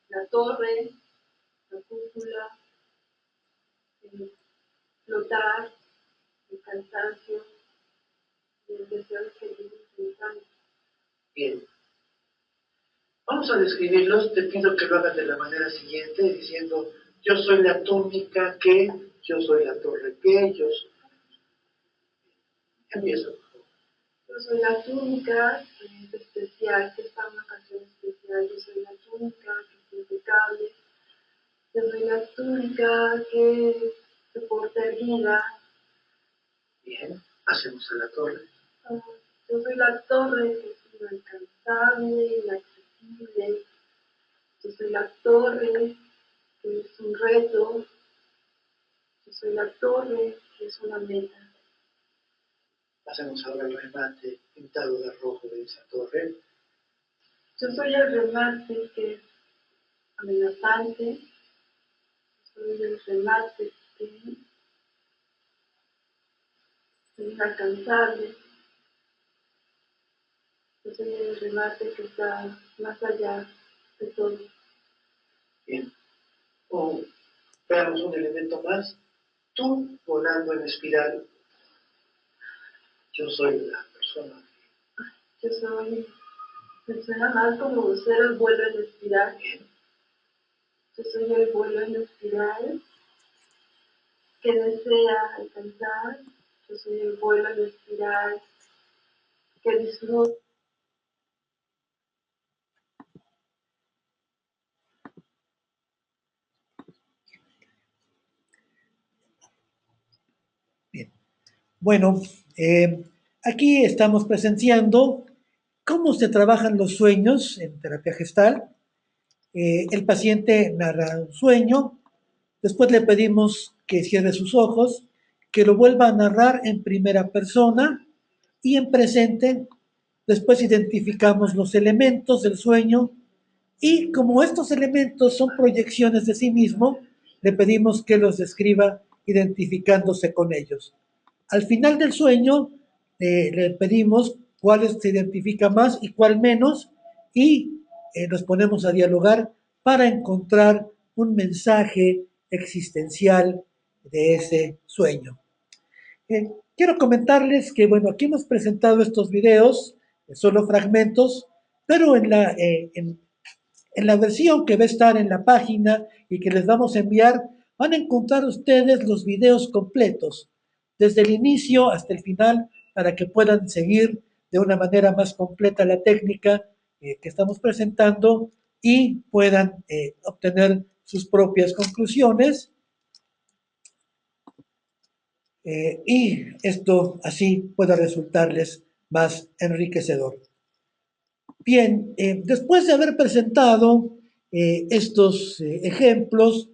la torre, la cúpula, el flotar, el cansancio, el deseo de seguir intentando. Bien. Vamos a describirlos. Te pido que lo hagas de la manera siguiente, diciendo, yo soy la túnica que, yo soy la torre que, yo soy... Empieza, por favor. Yo soy la túnica, que es especial, que es para una ocasión especial. Yo soy la túnica, que es impecable. Yo soy la túnica que se porta erguida. Bien, hacemos a la torre. Yo soy la torre que es inalcanzable, inaccesible. Yo soy la torre que es un reto. Yo soy la torre que es una meta. Hacemos ahora el remate pintado de rojo de esa torre. Yo soy el remate que es amenazante. Yo soy el remate que es inalcanzable. Yo soy el remate que está más allá de todo. Bien. O veamos un elemento más. Tú volando en espiral. Yo soy la persona. Yo soy, me suena más como ser el vuelo en espiral. Bien. Yo soy el vuelo en espiral que desea alcanzar. Yo soy el vuelo en espiral que disfruta. Bien. Bueno, aquí estamos presenciando cómo se trabajan los sueños en terapia gestal. El paciente narra un sueño, después le pedimos que cierre sus ojos, que lo vuelva a narrar en primera persona y en presente. Después identificamos los elementos del sueño y como estos elementos son proyecciones de sí mismo, le pedimos que los describa identificándose con ellos. Al final del sueño, le pedimos cuál se identifica más y cuál menos, y nos ponemos a dialogar para encontrar un mensaje existencial de ese sueño. Quiero comentarles que, bueno, aquí hemos presentado estos videos, solo fragmentos, pero en la versión que va a estar en la página y que les vamos a enviar, van a encontrar ustedes los videos completos, desde el inicio hasta el final, para que puedan seguir de una manera más completa la técnica que estamos presentando y puedan obtener sus propias conclusiones. Y esto así pueda resultarles más enriquecedor. Bien, después de haber presentado estos ejemplos,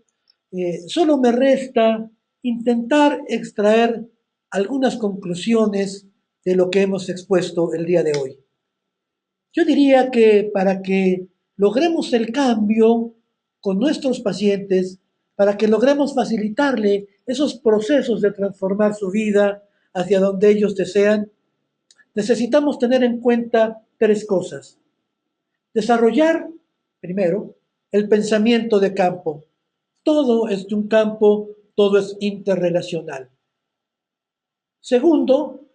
solo me resta intentar extraer algunas conclusiones de lo que hemos expuesto el día de hoy. Yo diría que para que logremos el cambio con nuestros pacientes, para que logremos facilitarle esos procesos de transformar su vida hacia donde ellos desean, necesitamos tener en cuenta tres cosas. Desarrollar, primero, el pensamiento de campo. Todo es de un campo, todo es interrelacional. Segundo,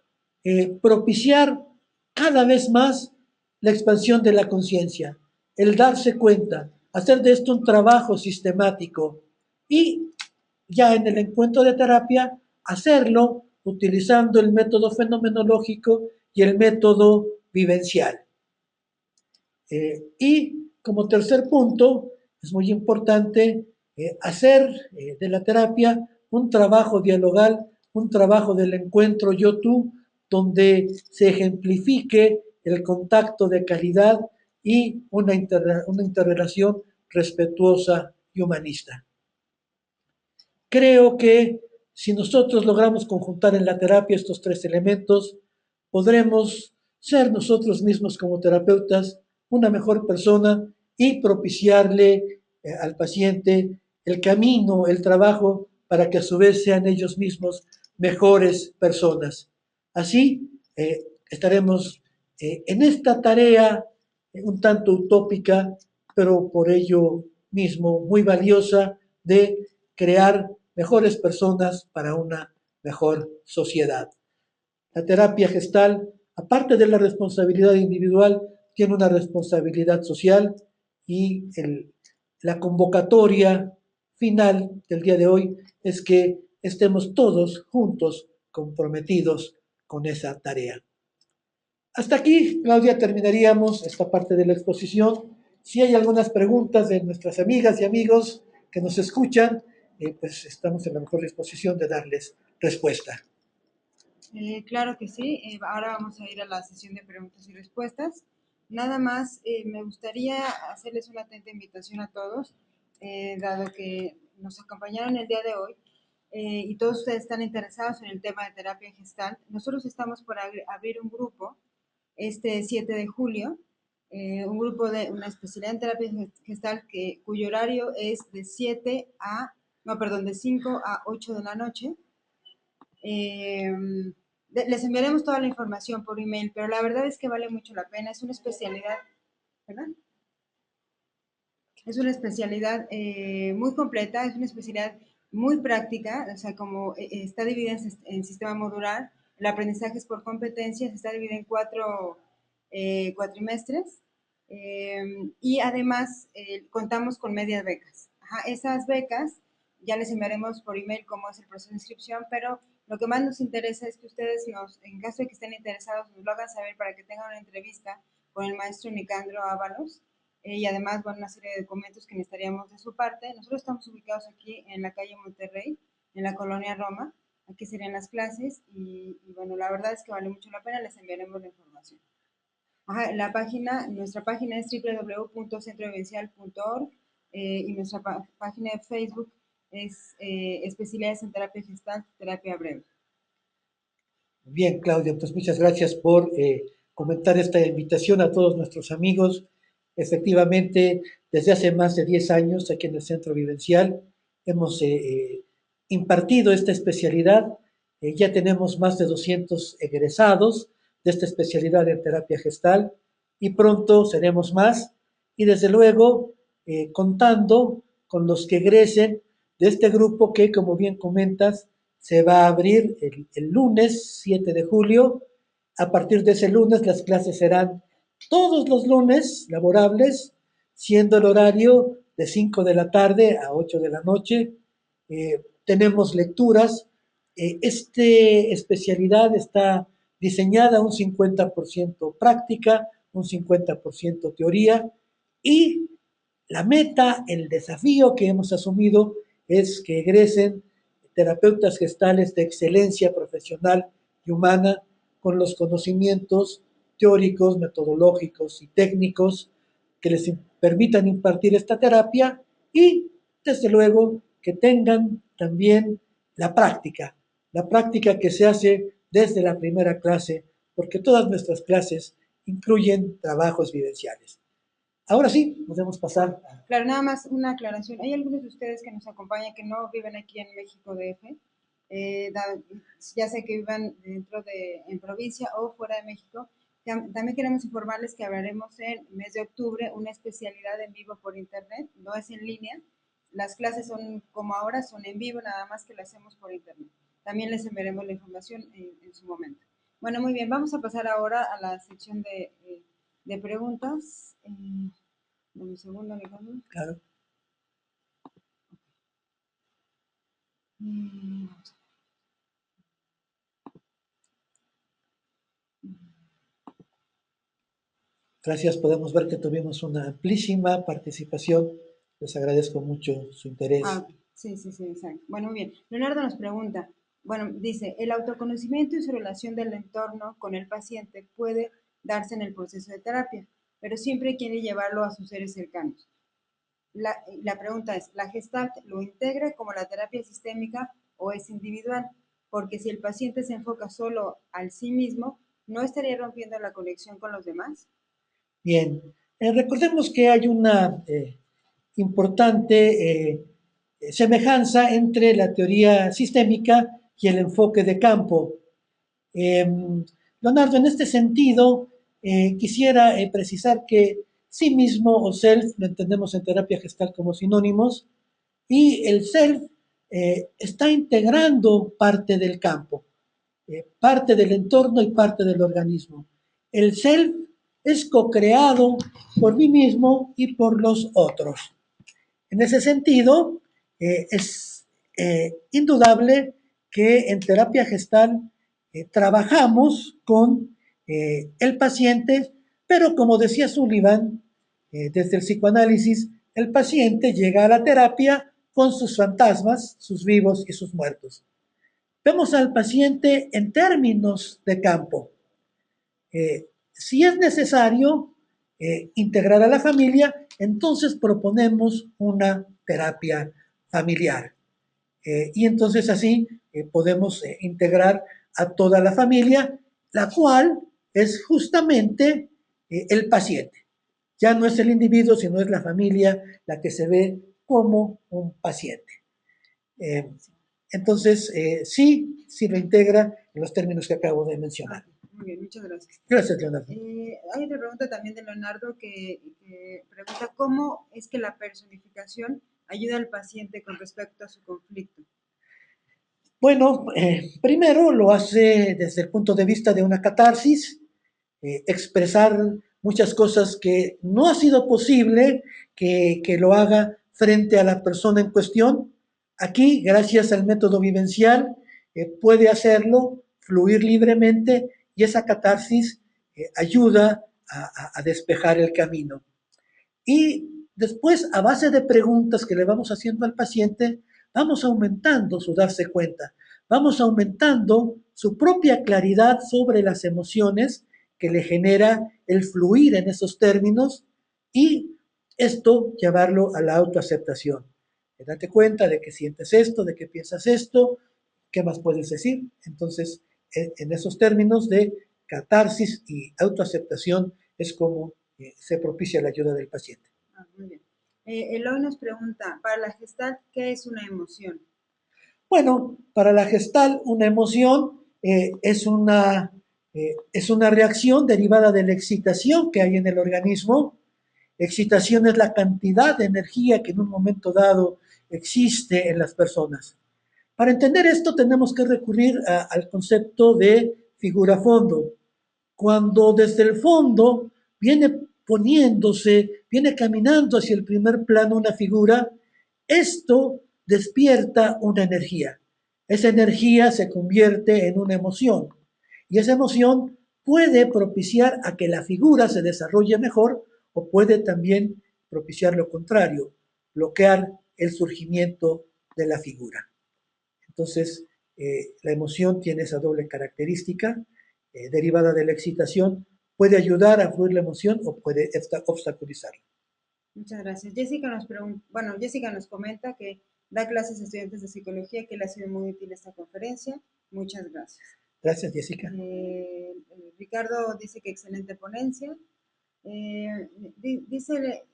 propiciar cada vez más la expansión de la conciencia, el darse cuenta, hacer de esto un trabajo sistemático y ya en el encuentro de terapia, hacerlo utilizando el método fenomenológico y el método vivencial. Y como tercer punto, es muy importante hacer de la terapia un trabajo dialogal, un trabajo del encuentro yo-tú, donde se ejemplifique el contacto de calidad y una interrelación respetuosa y humanista. Creo que si nosotros logramos conjuntar en la terapia estos tres elementos, podremos ser nosotros mismos como terapeutas una mejor persona y propiciarle al paciente el camino, el trabajo, para que a su vez sean ellos mismos mejores personas. Así estaremos en esta tarea un tanto utópica, pero por ello mismo muy valiosa de crear mejores personas para una mejor sociedad. La terapia gestal, aparte de la responsabilidad individual, tiene una responsabilidad social y la convocatoria final del día de hoy es que estemos todos juntos comprometidos con esa tarea. Hasta aquí, Claudia, terminaríamos esta parte de la exposición. Si hay algunas preguntas de nuestras amigas y amigos que nos escuchan, pues estamos en la mejor disposición de darles respuesta. Claro que sí. Ahora vamos a ir a la sesión de preguntas y respuestas. Nada más, me gustaría hacerles una atenta invitación a todos, dado que nos acompañaron el día de hoy y todos ustedes están interesados en el tema de terapia gestal. Nosotros estamos por abrir un grupo este 7 de julio, un grupo de una especialidad en terapia gestal cuyo horario es de 5 a 8 de la noche. Les enviaremos toda la información por email, pero la verdad es que vale mucho la pena. Es una especialidad, ¿verdad? Es una especialidad muy completa, es una especialidad muy práctica, o sea, como está dividida en sistema modular, el aprendizaje es por competencias, está dividido en cuatro cuatrimestres y además contamos con medias becas. Ajá, esas becas ya les enviaremos por email cómo es el proceso de inscripción, pero lo que más nos interesa es que ustedes en caso de que estén interesados, nos lo hagan saber para que tengan una entrevista con el maestro Nicandro Ábalos y además, bueno, una serie de documentos que necesitaríamos de su parte. Nosotros estamos ubicados aquí en la calle Monterrey, en la colonia Roma. Aquí serían las clases y bueno, la verdad es que vale mucho la pena, les enviaremos la información. Ajá, nuestra página es www.centrovivencial.org y nuestra página de Facebook es Especialidades en Terapia Gestal, Terapia Breve. Bien, Claudia, pues muchas gracias por comentar esta invitación a todos nuestros amigos. Efectivamente, desde hace más de 10 años aquí en el Centro Vivencial hemos impartido esta especialidad. Ya tenemos más de 200 egresados de esta especialidad en terapia gestal y pronto seremos más. Y desde luego, contando con los que egresen de este grupo que, como bien comentas, se va a abrir el lunes 7 de julio. A partir de ese lunes las clases serán todos los lunes laborables, siendo el horario de 5 de la tarde a 8 de la noche. Tenemos lecturas. Esta especialidad está diseñada un 50% práctica, un 50% teoría y la meta, el desafío que hemos asumido es que egresen terapeutas gestales de excelencia profesional y humana con los conocimientos teóricos, metodológicos y técnicos que les permitan impartir esta terapia y, desde luego, que tengan también la práctica que se hace desde la primera clase, porque todas nuestras clases incluyen trabajos vivenciales. Ahora sí, podemos pasar a... Claro, nada más una aclaración. Hay algunos de ustedes que nos acompañan que no viven aquí en México DF, ya sea que vivan en provincia o fuera de México. También queremos informarles que hablaremos en mes de octubre una especialidad en vivo por internet, no es en línea. Las clases son como ahora, son en vivo, nada más que las hacemos por internet. También les enviaremos la información en su momento. Bueno, muy bien, vamos a pasar ahora a la sección de preguntas. Un segundo, Alejandro. Claro. Gracias, podemos ver que tuvimos una amplísima participación. Les agradezco mucho su interés. Sí, exacto. Bueno, muy bien. Leonardo nos pregunta, bueno, dice, ¿el autoconocimiento y su relación del entorno con el paciente puede darse en el proceso de terapia, pero siempre quiere llevarlo a sus seres cercanos? La pregunta es, ¿la Gestalt lo integra como la terapia sistémica o es individual? Porque si el paciente se enfoca solo al sí mismo, ¿no estaría rompiendo la conexión con los demás? Bien, recordemos que hay una importante semejanza entre la teoría sistémica y el enfoque de campo. Leonardo, en este sentido, quisiera precisar que sí mismo o self lo entendemos en terapia gestal como sinónimos, y el self está integrando parte del campo, parte del entorno y parte del organismo. El self es co-creado por mí mismo y por los otros. En ese sentido, es indudable que en terapia gestal trabajamos con el paciente, pero como decía Sullivan, desde el psicoanálisis, el paciente llega a la terapia con sus fantasmas, sus vivos y sus muertos. Vemos al paciente en términos de campo. Si es necesario integrar a la familia, entonces proponemos una terapia familiar. Y entonces así podemos integrar a toda la familia, la cual es justamente el paciente. Ya no es el individuo, sino es la familia la que se ve como un paciente. Entonces, sí lo integra en los términos que acabo de mencionar. Muy bien, muchas gracias. Gracias, Leonardo. Hay otra pregunta también de Leonardo que pregunta cómo es que la personificación ayuda al paciente con respecto a su conflicto. Bueno, primero lo hace desde el punto de vista de una catarsis, expresar muchas cosas que no ha sido posible que lo haga frente a la persona en cuestión. Aquí, gracias al método vivencial, puede hacerlo, fluir libremente, y esa catarsis ayuda a despejar el camino. Y después, a base de preguntas que le vamos haciendo al paciente, vamos aumentando su darse cuenta, vamos aumentando su propia claridad sobre las emociones que le genera el fluir en esos términos, y esto llevarlo a la autoaceptación. Date cuenta de que sientes esto, de que piensas esto, ¿qué más puedes decir? Entonces, en esos términos de catarsis y autoaceptación es como se propicia la ayuda del paciente. Muy bien. Eloy nos pregunta, para la Gestalt, ¿qué es una emoción? Bueno, para la Gestalt, una emoción es una reacción derivada de la excitación que hay en el organismo. Excitación es la cantidad de energía que en un momento dado existe en las personas. Para entender esto tenemos que recurrir al concepto de figura-fondo. Cuando desde el fondo viene viene caminando hacia el primer plano una figura, esto despierta una energía. Esa energía se convierte en una emoción, y esa emoción puede propiciar a que la figura se desarrolle mejor, o puede también propiciar lo contrario, bloquear el surgimiento de la figura. Entonces, la emoción tiene esa doble característica derivada de la excitación. Puede ayudar a fluir la emoción o puede obstaculizarla. Muchas gracias. Jessica nos comenta que Da clases a estudiantes de psicología, que le ha sido muy útil esta conferencia. Muchas gracias. Gracias, Jessica. Ricardo dice que excelente ponencia. Dice,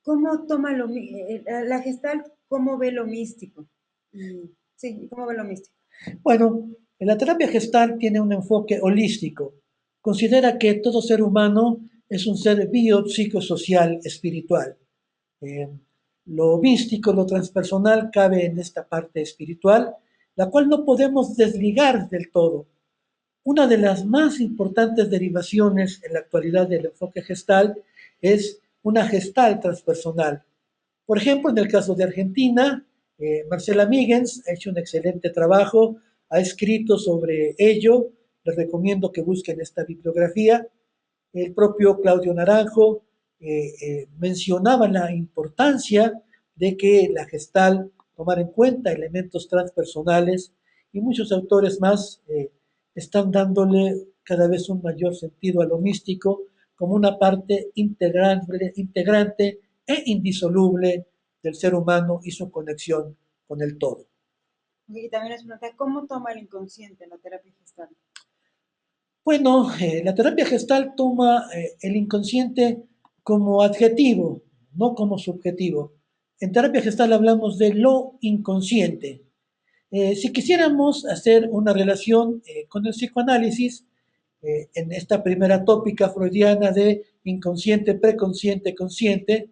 ¿cómo toma la Gestalt, cómo ve lo místico? Sí, ¿cómo ve lo místico? Bueno, la terapia Gestalt tiene un enfoque holístico. Considera que todo ser humano es un ser biopsicosocial espiritual. Lo místico, lo transpersonal cabe en esta parte espiritual, la cual no podemos desligar del todo. Una de las más importantes derivaciones en la actualidad del enfoque Gestalt es una Gestalt transpersonal. Por ejemplo, en el caso de Argentina, Marcela Migens ha hecho un excelente trabajo, ha escrito sobre ello, les recomiendo que busquen esta bibliografía. El propio Claudio Naranjo mencionaba la importancia de que la Gestalt tomara en cuenta elementos transpersonales y muchos autores más están dándole cada vez un mayor sentido a lo místico como una parte integrante e indisoluble del ser humano y su conexión con el todo. Y también nos pregunta, ¿cómo toma el inconsciente la terapia Gestalt? Bueno, la terapia Gestalt toma el inconsciente como adjetivo, no como subjetivo. En terapia Gestalt hablamos de lo inconsciente. Si quisiéramos hacer una relación con el psicoanálisis, en esta primera tópica freudiana de inconsciente, preconsciente, consciente,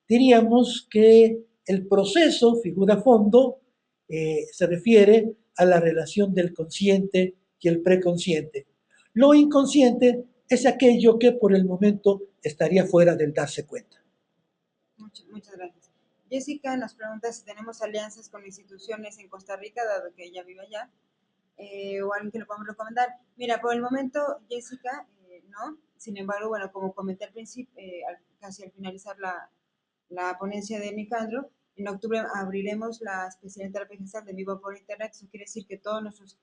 diríamos que el proceso, figura fondo, se refiere a la relación del consciente y el preconsciente. Lo inconsciente es aquello que por el momento estaría fuera del darse cuenta. Muchas gracias. Jessica nos pregunta si tenemos alianzas con instituciones en Costa Rica, dado que ella vive allá, o alguien que lo podamos recomendar. Mira, por el momento, Jessica, no. Sin embargo, bueno, como comenté al principio, casi al finalizar la ponencia de Nicandro, en octubre abriremos la especialidad en terapia Gestalt de vivo por internet. Eso quiere decir que todos nuestros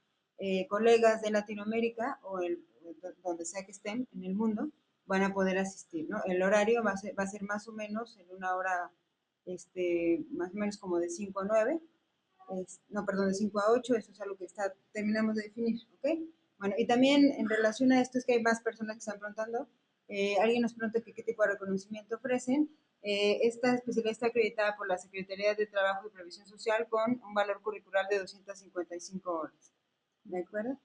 colegas de Latinoamérica o donde sea que estén en el mundo van a poder asistir, ¿no? El horario va a ser más o menos en una hora, más o menos como de 5 a 9, no, perdón, de 5 a 8, eso es algo que terminamos de definir, ¿ok? Bueno, y también en relación a esto es que hay más personas que están preguntando, alguien nos pregunta qué tipo de reconocimiento ofrecen. Esta especialidad está acreditada por la Secretaría de Trabajo y Previsión Social con un valor curricular de 255 horas. ¿De acuerdo?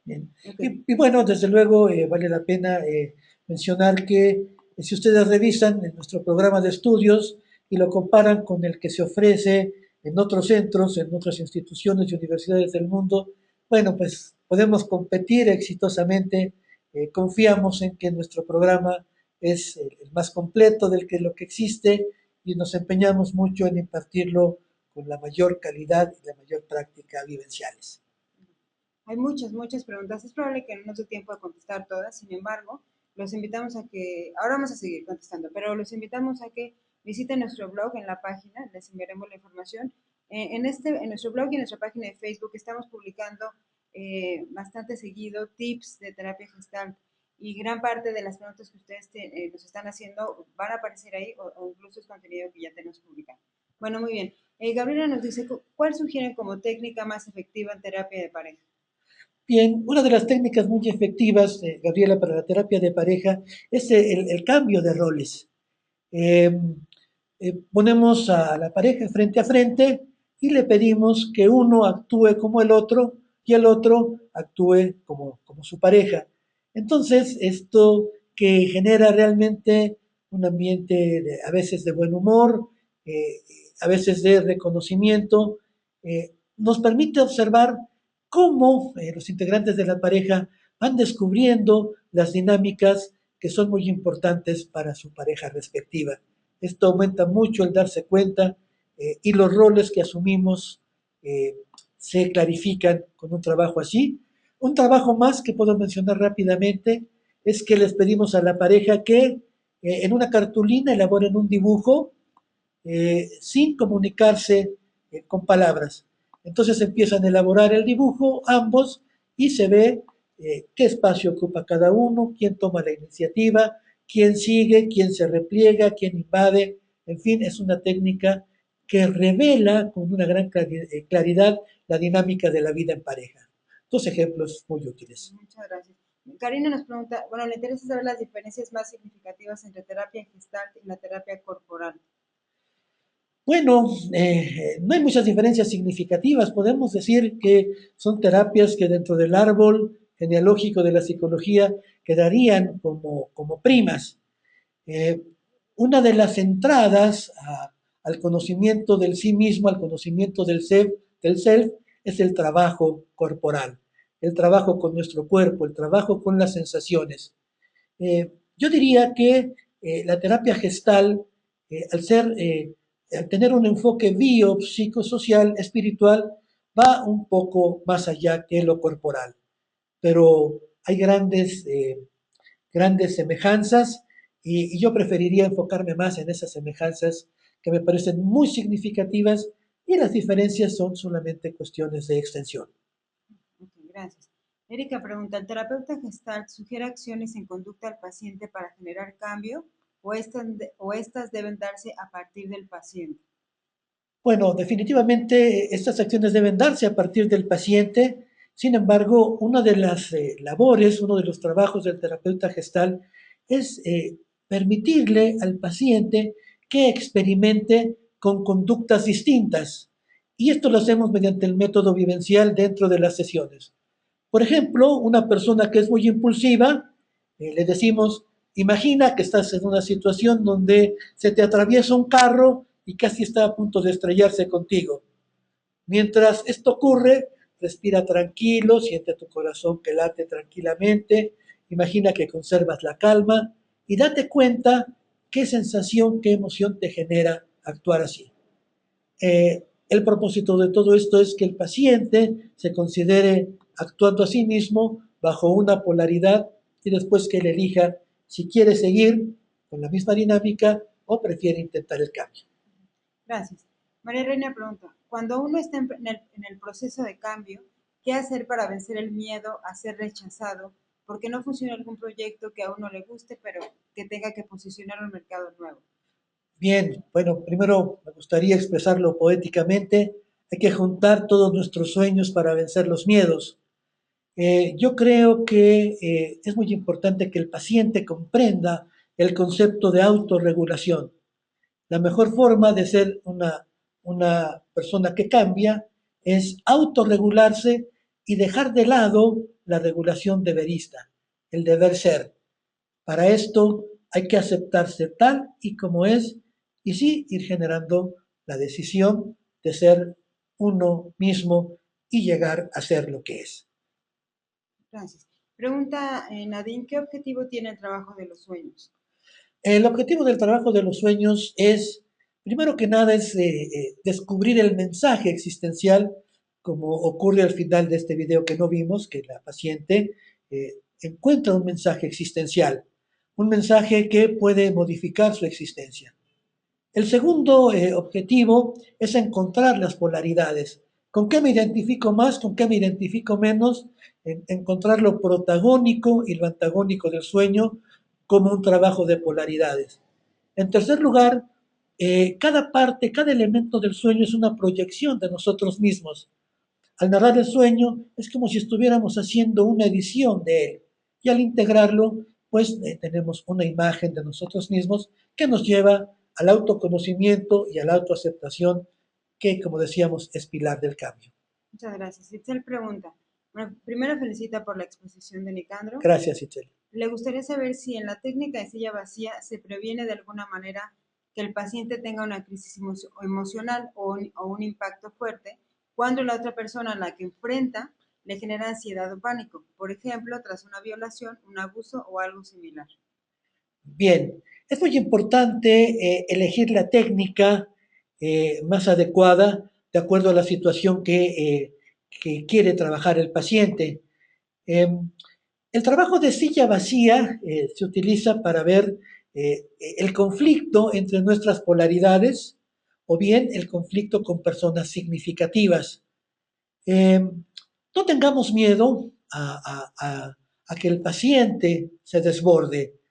Bien. Y bueno, desde luego vale la pena mencionar que si ustedes revisan en nuestro programa de estudios y lo comparan con el que se ofrece en otros centros, en otras instituciones y universidades del mundo, bueno, pues podemos competir exitosamente. Confiamos en que nuestro programa es el más completo del que lo que existe y nos empeñamos mucho en impartirlo con la mayor calidad y la mayor práctica vivenciales. Hay muchas preguntas. Es probable que no nos dé tiempo de contestar todas, sin embargo, los invitamos a que, ahora vamos a seguir contestando, pero los invitamos a que visiten nuestro blog en la página, les enviaremos la información. En nuestro blog y en nuestra página de Facebook estamos publicando bastante seguido tips de terapia Gestalt y gran parte de las preguntas que ustedes nos están haciendo van a aparecer ahí o incluso es contenido que ya tenemos publicado. Bueno, muy bien. Gabriela nos dice, ¿cuál sugieren como técnica más efectiva en terapia de pareja? Bien, una de las técnicas muy efectivas, Gabriela, para la terapia de pareja es el cambio de roles. Ponemos a la pareja frente a frente y le pedimos que uno actúe como el otro y el otro actúe como su pareja. Entonces, esto que genera realmente un ambiente a veces de buen humor, a veces de reconocimiento, nos permite observar cómo los integrantes de la pareja van descubriendo las dinámicas que son muy importantes para su pareja respectiva. Esto aumenta mucho el darse cuenta y los roles que asumimos se clarifican con un trabajo así. Un trabajo más que puedo mencionar rápidamente es que les pedimos a la pareja que en una cartulina elaboren un dibujo sin comunicarse con palabras. Entonces empiezan a elaborar el dibujo ambos y se ve qué espacio ocupa cada uno, quién toma la iniciativa, quién sigue, quién se repliega, quién invade, En fin, es una técnica que revela con una gran claridad la dinámica de la vida en pareja. Dos ejemplos muy útiles. Muchas gracias. Karina nos pregunta, bueno, le interesa saber las diferencias más significativas entre terapia Gestalt y la terapia corporal. Bueno, no hay muchas diferencias significativas. Podemos decir que son terapias que dentro del árbol genealógico de la psicología quedarían como primas. Eh, una de las entradas al conocimiento del sí mismo, al conocimiento del self, es el trabajo corporal, el trabajo con nuestro cuerpo, el trabajo con las sensaciones. Yo diría que la terapia gestal, al tener un enfoque biopsicosocial, espiritual, va un poco más allá que lo corporal. Pero hay grandes semejanzas y yo preferiría enfocarme más en esas semejanzas que me parecen muy significativas y las diferencias son solamente cuestiones de extensión. Ok, gracias. Erika pregunta, ¿el terapeuta Gestalt sugiere acciones en conducta al paciente para generar cambio o estas deben darse a partir del paciente? Bueno, definitivamente estas acciones deben darse a partir del paciente. Sin embargo, una de las labores, uno de los trabajos del terapeuta gestal es permitirle al paciente que experimente con conductas distintas. Y esto lo hacemos mediante el método vivencial dentro de las sesiones. Por ejemplo, una persona que es muy impulsiva, le decimos, imagina que estás en una situación donde se te atraviesa un carro y casi está a punto de estrellarse contigo. Mientras esto ocurre, respira tranquilo, siente tu corazón que late tranquilamente, imagina que conservas la calma y date cuenta qué sensación, qué emoción te genera actuar así. El propósito de todo esto es que el paciente se considere actuando a sí mismo bajo una polaridad y después que él elija si quiere seguir con la misma dinámica o prefiere intentar el cambio. Gracias. María Reina pregunta, cuando uno está en el proceso de cambio, ¿qué hacer para vencer el miedo a ser rechazado porque no funciona algún proyecto que a uno le guste, pero que tenga que posicionar un mercado nuevo? Bien, bueno, primero me gustaría expresarlo poéticamente. Hay que juntar todos nuestros sueños para vencer los miedos. Yo creo que es muy importante que el paciente comprenda el concepto de autorregulación. La mejor forma de ser una persona que cambia es autorregularse y dejar de lado la regulación deberista, el deber ser. Para esto hay que aceptarse tal y como es y sí ir generando la decisión de ser uno mismo y llegar a ser lo que es. Gracias. Pregunta Nadine, ¿qué objetivo tiene el trabajo de los sueños? El objetivo del trabajo de los sueños es, primero que nada, es descubrir el mensaje existencial, como ocurre al final de este video que no vimos, que la paciente encuentra un mensaje existencial, un mensaje que puede modificar su existencia. El segundo objetivo es encontrar las polaridades. ¿Con qué me identifico más? ¿Con qué me identifico menos? Encontrar lo protagónico y lo antagónico del sueño como un trabajo de polaridades. En tercer lugar, cada parte, cada elemento del sueño es una proyección de nosotros mismos. Al narrar el sueño es como si estuviéramos haciendo una edición de él. Y al integrarlo, pues tenemos una imagen de nosotros mismos que nos lleva al autoconocimiento y a la autoaceptación, que, como decíamos, es pilar del cambio. Muchas gracias. Itzel pregunta, bueno, primero felicita por la exposición de Nicandro. Gracias, Itzel. Le gustaría saber si en la técnica de silla vacía se previene de alguna manera que el paciente tenga una crisis emocional o un impacto fuerte cuando la otra persona a la que enfrenta le genera ansiedad o pánico, por ejemplo, tras una violación, un abuso o algo similar. Bien, es muy importante elegir la técnica más adecuada de acuerdo a la situación que quiere trabajar el paciente. El trabajo de silla vacía se utiliza para ver el conflicto entre nuestras polaridades o bien el conflicto con personas significativas. No tengamos miedo a que el paciente se desborde.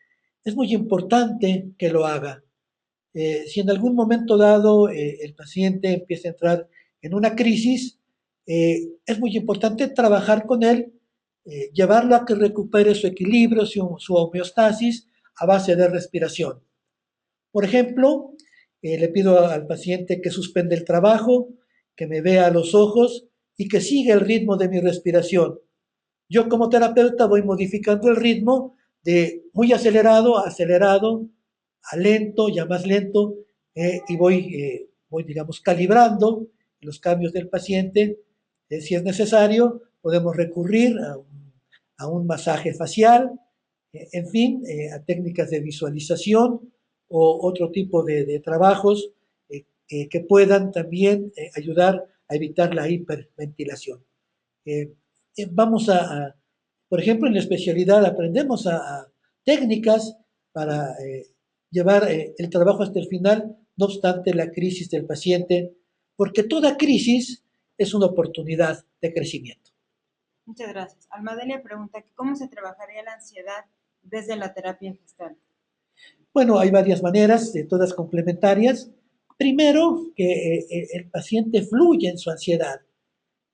Es muy importante que lo haga. Si en algún momento dado el paciente empieza a entrar en una crisis, es muy importante trabajar con él, llevarlo a que recupere su equilibrio, su homeostasis a base de respiración. Por ejemplo, le pido al paciente que suspenda el trabajo, que me vea a los ojos y que siga el ritmo de mi respiración. Yo como terapeuta voy modificando el ritmo de muy acelerado a acelerado, a lento, ya más lento, y voy, digamos, calibrando los cambios del paciente. Si es necesario, podemos recurrir a un masaje facial, en fin, a técnicas de visualización o otro tipo de trabajos que puedan también ayudar a evitar la hiperventilación. Eh, vamos por ejemplo, en la especialidad aprendemos a técnicas para llevar el trabajo hasta el final, no obstante la crisis del paciente, porque toda crisis es una oportunidad de crecimiento. Muchas gracias. Almadelia pregunta cómo se trabajaría la ansiedad desde la terapia gestal. Bueno, hay varias maneras, todas complementarias. Primero, que el paciente fluya en su ansiedad,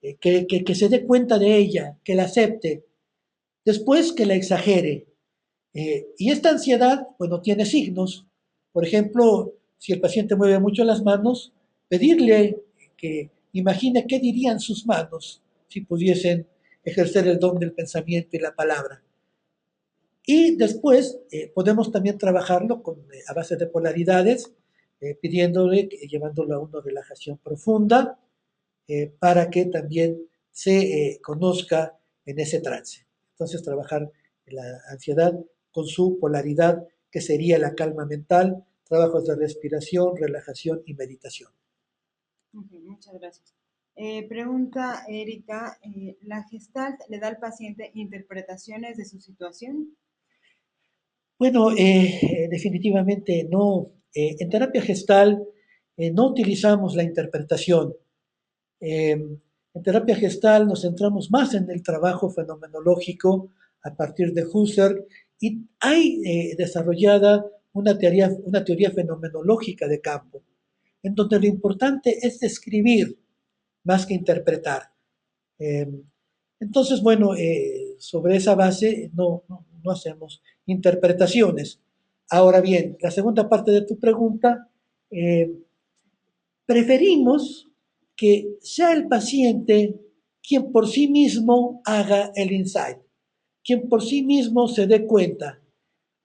que se dé cuenta de ella, que la acepte. Después, que la exagere. Y esta ansiedad, bueno, tiene signos. Por ejemplo, si el paciente mueve mucho las manos, pedirle que imagine qué dirían sus manos si pudiesen ejercer el don del pensamiento y la palabra. Y después podemos también trabajarlo a base de polaridades, pidiéndole, llevándolo a una relajación profunda, para que también se conozca en ese trance. Entonces, trabajar la ansiedad con su polaridad, que sería la calma mental, trabajos de respiración, relajación y meditación. Okay, muchas gracias. Pregunta Erika, ¿la Gestalt le da al paciente interpretaciones de su situación? Bueno, definitivamente no. En terapia gestal no utilizamos la interpretación. En terapia gestal nos centramos más en el trabajo fenomenológico a partir de Husserl y hay desarrollada una teoría fenomenológica de campo, en donde lo importante es describir más que interpretar. Eh, entonces, bueno, sobre esa base no hacemos interpretaciones. Ahora bien, la segunda parte de tu pregunta, preferimos que sea el paciente quien por sí mismo haga el insight, quien por sí mismo se dé cuenta.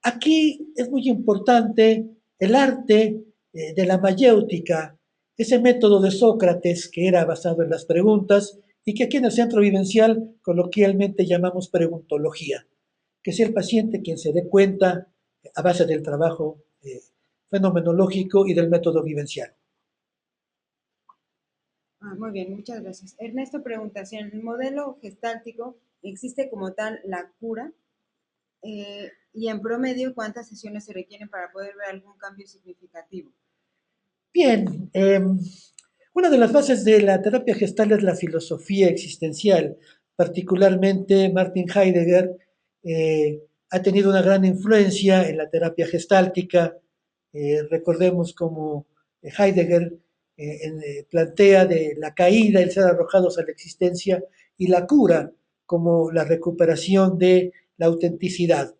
Aquí es muy importante el arte de la mayéutica, ese método de Sócrates que era basado en las preguntas y que aquí en el centro vivencial coloquialmente llamamos preguntología, que sea el paciente quien se dé cuenta a base del trabajo fenomenológico y del método vivencial. Muy bien, muchas gracias. Ernesto pregunta si en el modelo gestáltico existe como tal la cura y en promedio cuántas sesiones se requieren para poder ver algún cambio significativo. Bien, una de las bases de la terapia gestal es la filosofía existencial. Particularmente Martin Heidegger ha tenido una gran influencia en la terapia gestáltica. Recordemos cómo Heidegger plantea de la caída, el ser arrojados a la existencia y la cura como la recuperación de la autenticidad.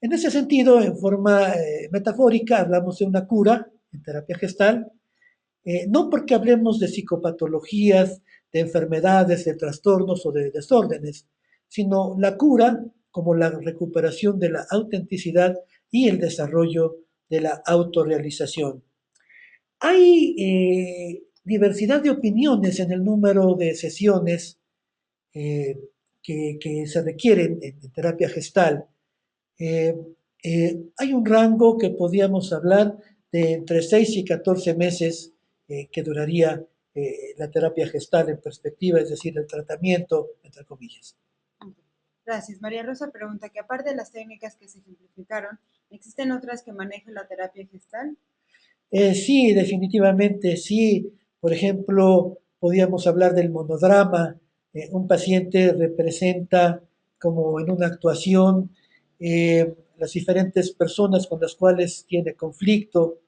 En ese sentido, en forma metafórica, hablamos de una cura en terapia gestal, no porque hablemos de psicopatologías, de enfermedades, de trastornos o de desórdenes, sino la cura como la recuperación de la autenticidad y el desarrollo de la autorrealización. Hay diversidad de opiniones en el número de sesiones que se requieren en terapia gestal. Hay un rango que podríamos hablar de entre 6 y 14 meses que duraría la terapia gestal en perspectiva, es decir, el tratamiento, entre comillas. Gracias. María Rosa pregunta que aparte de las técnicas que se ejemplificaron, ¿existen otras que maneje la terapia gestal? Sí, definitivamente sí. Por ejemplo, podríamos hablar del monodrama. Un paciente representa como en una actuación las diferentes personas con las cuales tiene conflicto.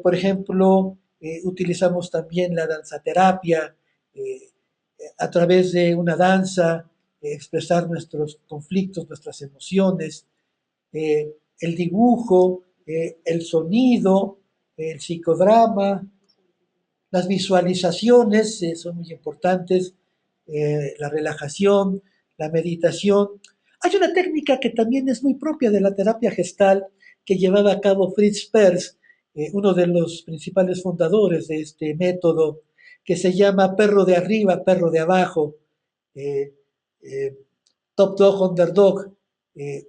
Por ejemplo, utilizamos también la danzaterapia, eh, a través de una danza, expresar nuestros conflictos, nuestras emociones, el dibujo, el sonido, el psicodrama, las visualizaciones son muy importantes, la relajación, la meditación. Hay una técnica que también es muy propia de la terapia gestal que llevaba a cabo Fritz Perls, uno de los principales fundadores de este método, que se llama perro de arriba, perro de abajo, eh, eh, top dog, underdog. Eh,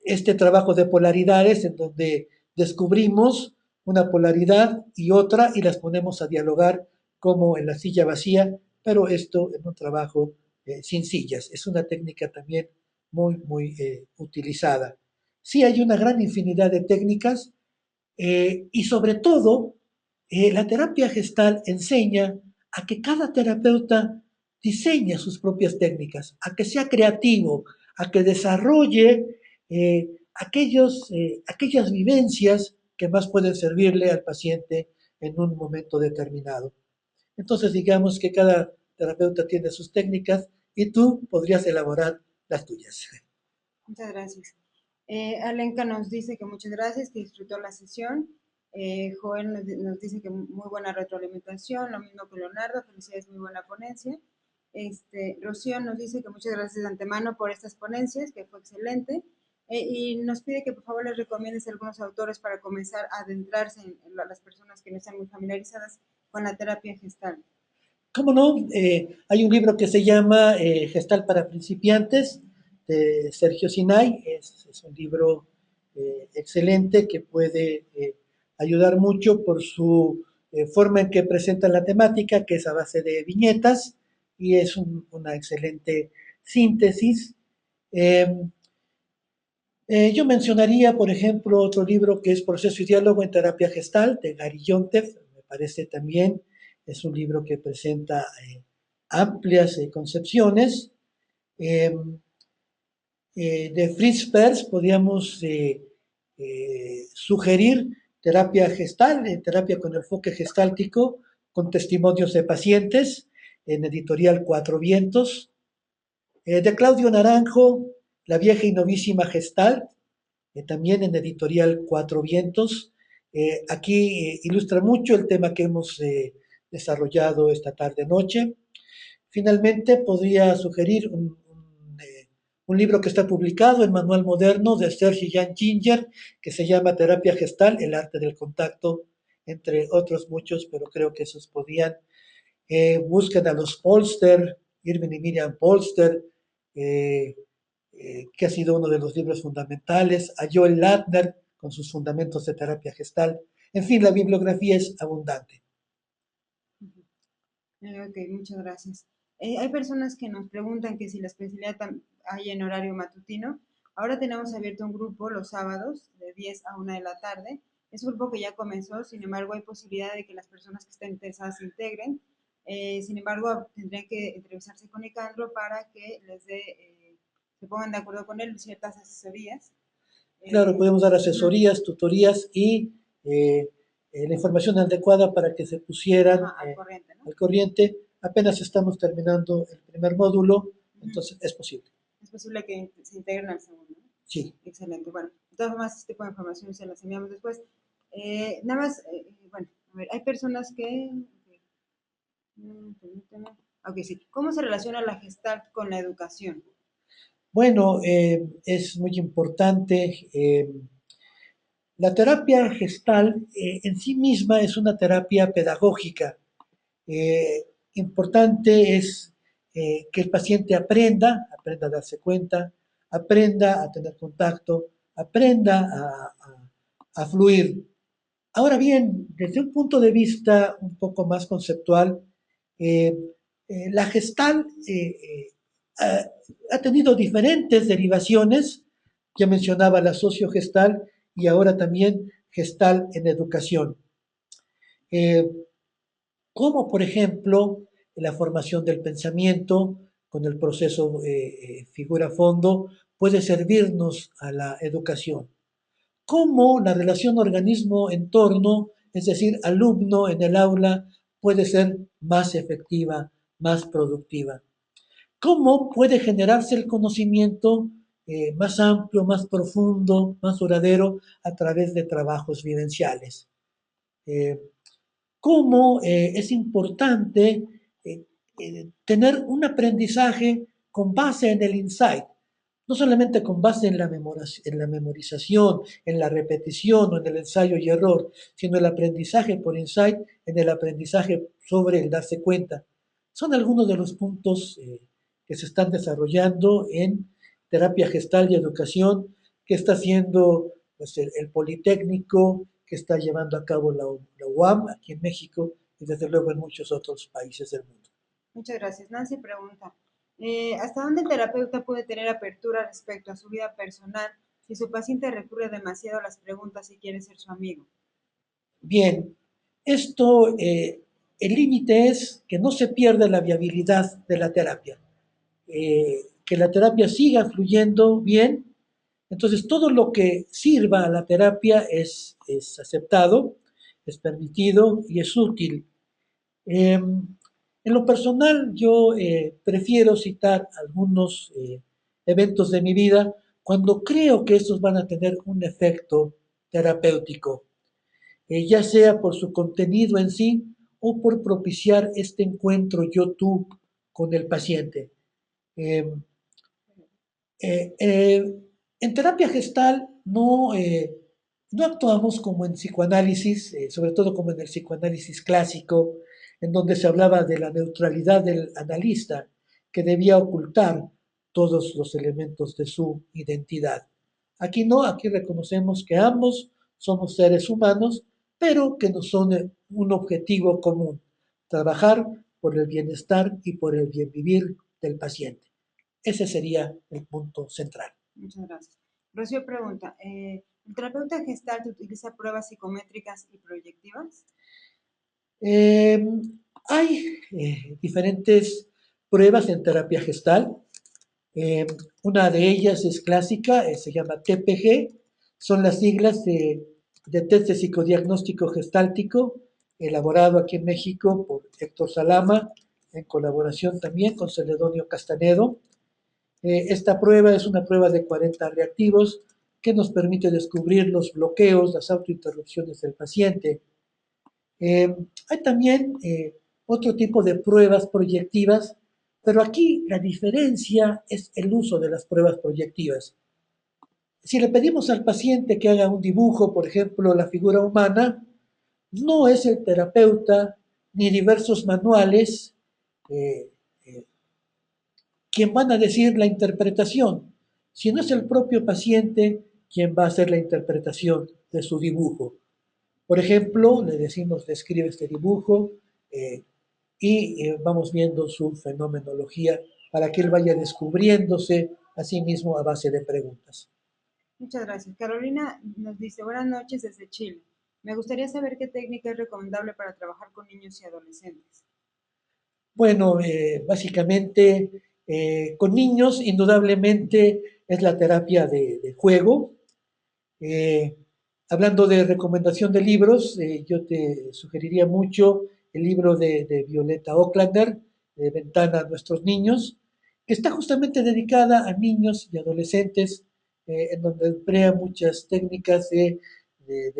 este trabajo de polaridades en donde descubrimos una polaridad y otra y las ponemos a dialogar como en la silla vacía, pero esto en un trabajo sin sillas. Es una técnica también muy utilizada. Sí hay una gran infinidad de técnicas y sobre todo la terapia gestal enseña a que cada terapeuta diseñe sus propias técnicas, a que sea creativo, a que desarrolle aquellas vivencias que más pueden servirle al paciente en un momento determinado. Entonces, digamos que cada terapeuta tiene sus técnicas y tú podrías elaborar las tuyas. Muchas gracias. Alenka nos dice que muchas gracias, que disfrutó la sesión. Joel nos dice que muy buena retroalimentación, lo mismo que Leonardo, felicidades, muy buena ponencia. Rocío nos dice que muchas gracias de antemano por estas ponencias, que fue excelente. Y nos pide que por favor les recomiendes algunos autores para comenzar a adentrarse en las personas que no están muy familiarizadas con la terapia gestal. ¿Cómo no? Hay un libro que se llama Gestal para principiantes, de Sergio Sinay. Es un libro excelente que puede ayudar mucho por su forma en que presenta la temática, que es a base de viñetas, y es una excelente síntesis. Eh, yo mencionaría, por ejemplo, otro libro que es Proceso y Diálogo en Terapia Gestal, de Gary Yontef. Me parece también, es un libro que presenta amplias concepciones. Eh, de Fritz Perls podríamos sugerir terapia gestal, terapia con enfoque gestáltico, con testimonios de pacientes, en editorial Cuatro Vientos. De Claudio Naranjo, La vieja y novísima Gestalt, también en editorial Cuatro Vientos. Aquí ilustra mucho el tema que hemos desarrollado esta tarde-noche. Finalmente, podría sugerir un libro que está publicado en Manual Moderno de Serge Jan Ginger, que se llama Terapia Gestal, el arte del contacto, entre otros muchos, pero creo que esos podían. Busquen a los Polster, Irving y Miriam Polster, eh, que ha sido uno de los libros fundamentales, a Joel Ladner con sus fundamentos de terapia gestal. En fin, la bibliografía es abundante. Ok, muchas gracias. Hay personas que nos preguntan que si la especialidad hay en horario matutino. Ahora tenemos abierto un grupo los sábados de 10 a 1 de la tarde. Es un grupo que ya comenzó, sin embargo hay posibilidad de que las personas que estén interesadas se integren. Sin embargo, tendrían que entrevistarse con Nicandro para que les dé, se pongan de acuerdo con él ciertas asesorías. Claro, podemos dar asesorías, tutorías y la información adecuada para que se pusieran al corriente, ¿no? al corriente. Apenas estamos terminando el primer módulo, entonces es posible. Es posible que se integren al segundo, ¿no? Sí. Excelente. Bueno, de todas formas, este tipo de información se las enviamos después. Nada más, bueno, a ver, hay personas que... Ok, sí. ¿Cómo se relaciona la Gestalt con la educación? Bueno, es muy importante. La terapia gestal en sí misma es una terapia pedagógica. Importante es que el paciente aprenda a darse cuenta, aprenda a tener contacto, aprenda a fluir. Ahora bien, desde un punto de vista un poco más conceptual, eh, la gestal ha tenido diferentes derivaciones. Ya mencionaba la sociogestal y ahora también gestal en educación. Eh, como por ejemplo la formación del pensamiento con el proceso figura-fondo puede servirnos a la educación. Cómo la relación organismo-entorno es decir, alumno en el aula, puede ser más efectiva, más productiva. ¿Cómo puede generarse el conocimiento más amplio, más profundo, más duradero a través de trabajos vivenciales? ¿Cómo es importante tener un aprendizaje con base en el insight? No solamente con base en la memorización, en la repetición o en el ensayo y error, sino el aprendizaje por insight, en el aprendizaje sobre el darse cuenta. Son algunos de los puntos que se están desarrollando en terapia gestal y educación que está haciendo pues, el Politécnico, que está llevando a cabo la UAM aquí en México y desde luego en muchos otros países del mundo. Muchas gracias. Nancy pregunta, ¿hasta dónde el terapeuta puede tener apertura respecto a su vida personal si su paciente recurre demasiado a las preguntas y quiere ser su amigo? Bien, esto, el límite es que no se pierda la viabilidad de la terapia, que la terapia siga fluyendo bien. Entonces, todo lo que sirva a la terapia es aceptado, es permitido y es útil. En lo personal, yo prefiero citar algunos eventos de mi vida cuando creo que estos van a tener un efecto terapéutico, ya sea por su contenido en sí o por propiciar este encuentro yo-tú con el paciente. Eh, en terapia gestal no actuamos como en psicoanálisis, sobre todo como en el psicoanálisis clásico, en donde se hablaba de la neutralidad del analista, que debía ocultar todos los elementos de su identidad. Aquí no, aquí reconocemos que ambos somos seres humanos, pero que nos son un objetivo común, trabajar por el bienestar y por el bien vivir del paciente. Ese sería el punto central. Muchas gracias. Rocío pregunta, ¿el terapeuta Gestalt utiliza pruebas psicométricas y proyectivas? Hay diferentes pruebas en terapia gestal. Una de ellas es clásica, se llama TPG, son las siglas de test de psicodiagnóstico gestáltico, elaborado aquí en México por Héctor Salama, en colaboración también con Celedonio Castanedo. Esta prueba es una prueba de 40 reactivos que nos permite descubrir los bloqueos, las autointerrupciones del paciente. Hay también otro tipo de pruebas proyectivas, pero aquí la diferencia es el uso de las pruebas proyectivas. Si le pedimos al paciente que haga un dibujo, por ejemplo, la figura humana, no es el terapeuta ni diversos manuales quien van a decir la interpretación, sino es el propio paciente quien va a hacer la interpretación de su dibujo. Por ejemplo, le decimos, describe este dibujo y vamos viendo su fenomenología para que él vaya descubriéndose a sí mismo a base de preguntas. Muchas gracias. Carolina nos dice, buenas noches desde Chile. Me gustaría saber qué técnica es recomendable para trabajar con niños y adolescentes. Bueno, básicamente con niños indudablemente es la terapia de juego. Hablando de recomendación de libros, yo te sugeriría mucho el libro de Violeta Ocklander, Ventana a nuestros niños, que está justamente dedicada a niños y adolescentes, en donde emplea muchas técnicas de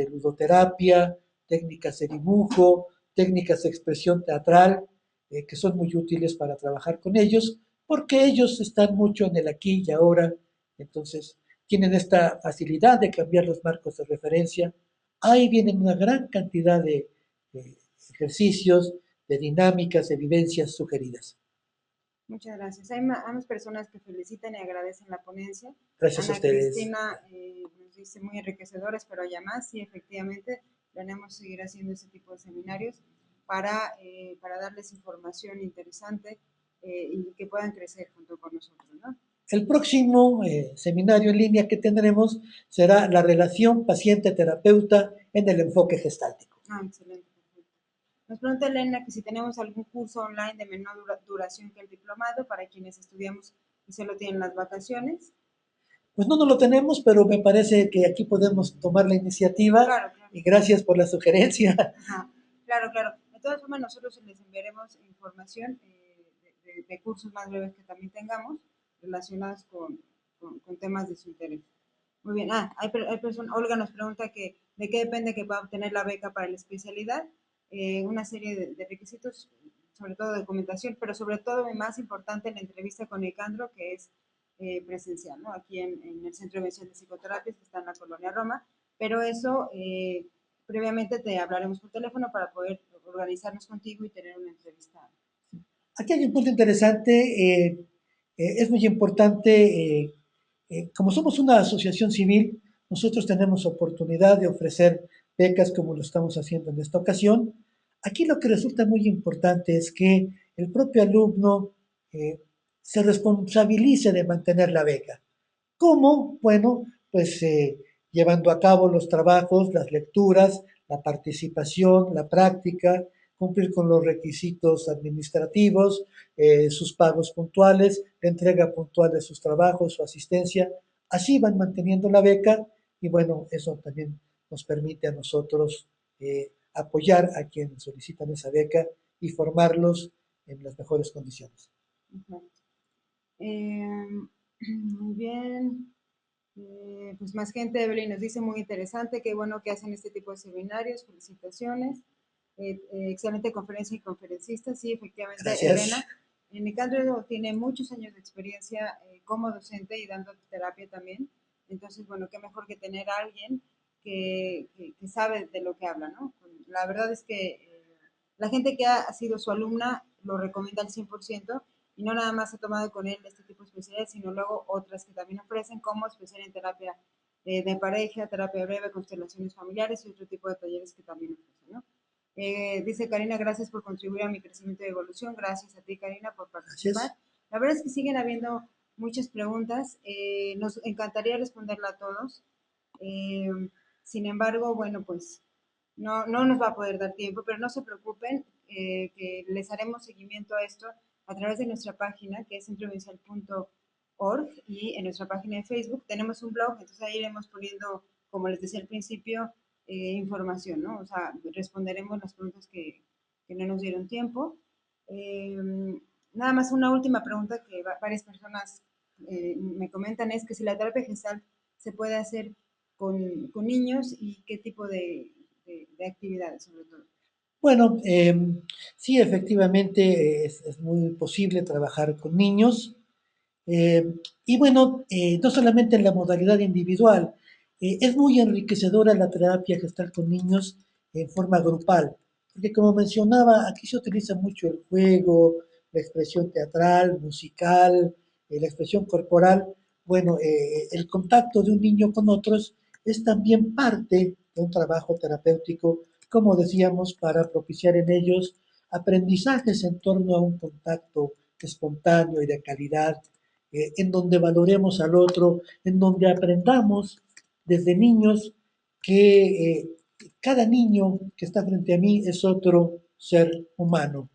ludoterapia, técnicas de dibujo, técnicas de expresión teatral, que son muy útiles para trabajar con ellos, porque ellos están mucho en el aquí y ahora, entonces tienen esta facilidad de cambiar los marcos de referencia. Ahí vienen una gran cantidad de ejercicios, de dinámicas, de vivencias sugeridas. Muchas gracias. Hay más personas que felicitan y agradecen la ponencia. Gracias Ana a ustedes. Cristina nos dice muy enriquecedora, espero haya más. Sí, efectivamente, planemos seguir haciendo ese tipo de seminarios para darles información interesante y que puedan crecer junto con nosotros, ¿no? El próximo seminario en línea que tendremos será la relación paciente-terapeuta en el enfoque gestáltico. Excelente, perfecto. Nos pregunta Elena que si tenemos algún curso online de menor duración que el diplomado para quienes estudiamos y solo tienen las vacaciones. Pues no lo tenemos, pero me parece que aquí podemos tomar la iniciativa. Claro. y gracias por la sugerencia. Ajá, claro, claro. De todas formas, nosotros les enviaremos información de cursos más breves que también tengamos relacionados con temas de su interés. Muy bien. Hay persona, Olga nos pregunta que de qué depende que va a obtener la beca para la especialidad. Una serie de requisitos, sobre todo de documentación, pero sobre todo y más importante la entrevista con Nicandro, que es presencial, ¿no? Aquí en el Centro de Mención de Psicoterapias, que está en la Colonia Roma, pero eso previamente te hablaremos por teléfono para poder organizarnos contigo y tener una entrevista. Aquí hay un punto interesante, es muy importante, como somos una asociación civil, nosotros tenemos oportunidad de ofrecer becas como lo estamos haciendo en esta ocasión. Aquí lo que resulta muy importante es que el propio alumno se responsabilice de mantener la beca. ¿Cómo? Bueno, pues llevando a cabo los trabajos, las lecturas, la participación, la práctica, cumplir con los requisitos administrativos, sus pagos puntuales, la entrega puntual de sus trabajos, su asistencia. Así van manteniendo la beca y bueno, eso también nos permite a nosotros apoyar a quienes solicitan esa beca y formarlos en las mejores condiciones. Muy bien. Pues más gente, Evelyn nos dice muy interesante, qué bueno que hacen este tipo de seminarios, felicitaciones. Excelente conferencia y conferencista, sí, efectivamente, Gracias. Elena. Nicandro tiene muchos años de experiencia como docente y dando terapia también. Entonces, bueno, qué mejor que tener a alguien que sabe de lo que habla, ¿no? La verdad es que la gente que ha sido su alumna lo recomienda al 100% y no nada más ha tomado con él este tipo de especialidades, sino luego otras que también ofrecen, como especial en terapia de pareja, terapia breve, constelaciones familiares y otro tipo de talleres que también ofrecen, ¿no? Dice Karina, gracias por contribuir a mi crecimiento y evolución. Gracias a ti, Karina, por participar. Gracias. La verdad es que siguen habiendo muchas preguntas. Nos encantaría responderla a todos. Eh, Sin embargo, bueno, pues no nos va a poder dar tiempo, pero no se preocupen, que les haremos seguimiento a esto a través de nuestra página, que es centrovidencial.org, y en nuestra página de Facebook tenemos un blog, entonces ahí iremos poniendo, como les decía al principio, información, ¿no? O sea, responderemos las preguntas que no nos dieron tiempo. Eh, Nada más una última pregunta que varias personas me comentan es que si la terapia gestal se puede hacer con niños y qué tipo de actividades, sobre todo. Bueno, sí, efectivamente es muy posible trabajar con niños. Y bueno, no solamente en la modalidad individual, es muy enriquecedora la terapia gestal con niños en forma grupal, porque como mencionaba, aquí se utiliza mucho el juego, la expresión teatral, musical, la expresión corporal. Bueno, el contacto de un niño con otros es también parte de un trabajo terapéutico, como decíamos, para propiciar en ellos aprendizajes en torno a un contacto espontáneo y de calidad, en donde valoremos al otro, en donde aprendamos desde niños que cada niño que está frente a mí es otro ser humano,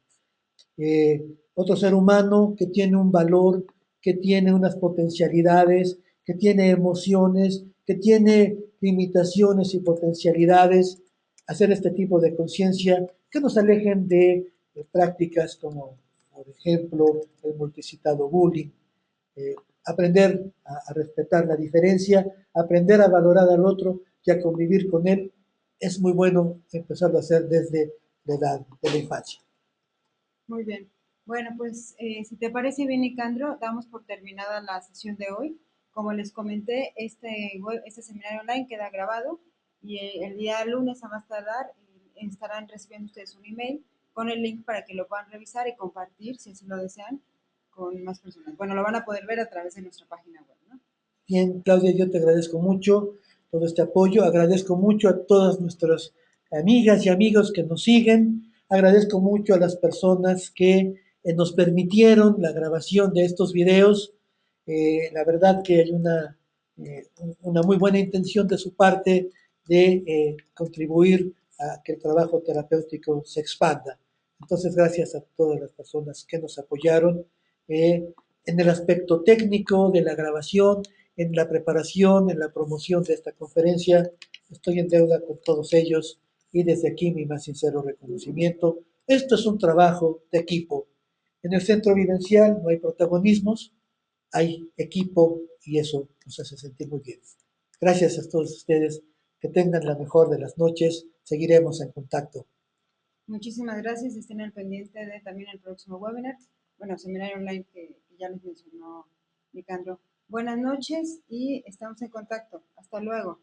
otro ser humano que tiene un valor, que tiene unas potencialidades, que tiene emociones, que tiene limitaciones y potencialidades. Hacer este tipo de conciencia que nos alejen de prácticas como, por ejemplo, el multicitado bullying, aprender a respetar la diferencia, aprender a valorar al otro y a convivir con él, es muy bueno empezarlo a hacer desde la edad de la infancia. Muy bien. Bueno, pues si te parece bien, Nicandro, damos por terminada la sesión de hoy. Como les comenté, este seminario online queda grabado y el día lunes a más tardar estarán recibiendo ustedes un email con el link para que lo puedan revisar y compartir, si así lo desean, con más personas. Bueno, lo van a poder ver a través de nuestra página web, ¿no? Bien, Claudia, yo te agradezco mucho todo este apoyo, agradezco mucho a todas nuestras amigas y amigos que nos siguen, agradezco mucho a las personas que nos permitieron la grabación de estos videos. La verdad que hay una muy buena intención de su parte de contribuir a que el trabajo terapéutico se expanda. Entonces, gracias a todas las personas que nos apoyaron en el aspecto técnico de la grabación, en la preparación, en la promoción de esta conferencia. Estoy en deuda con todos ellos y desde aquí mi más sincero reconocimiento. Esto es un trabajo de equipo. En el centro vivencial no hay protagonismos, hay equipo y eso nos hace sentir muy bien. Gracias a todos ustedes. Que tengan la mejor de las noches. Seguiremos en contacto. Muchísimas gracias. Estén al pendiente de también el próximo webinar. Bueno, seminario online que ya les mencionó Nicandro. Buenas noches y estamos en contacto. Hasta luego.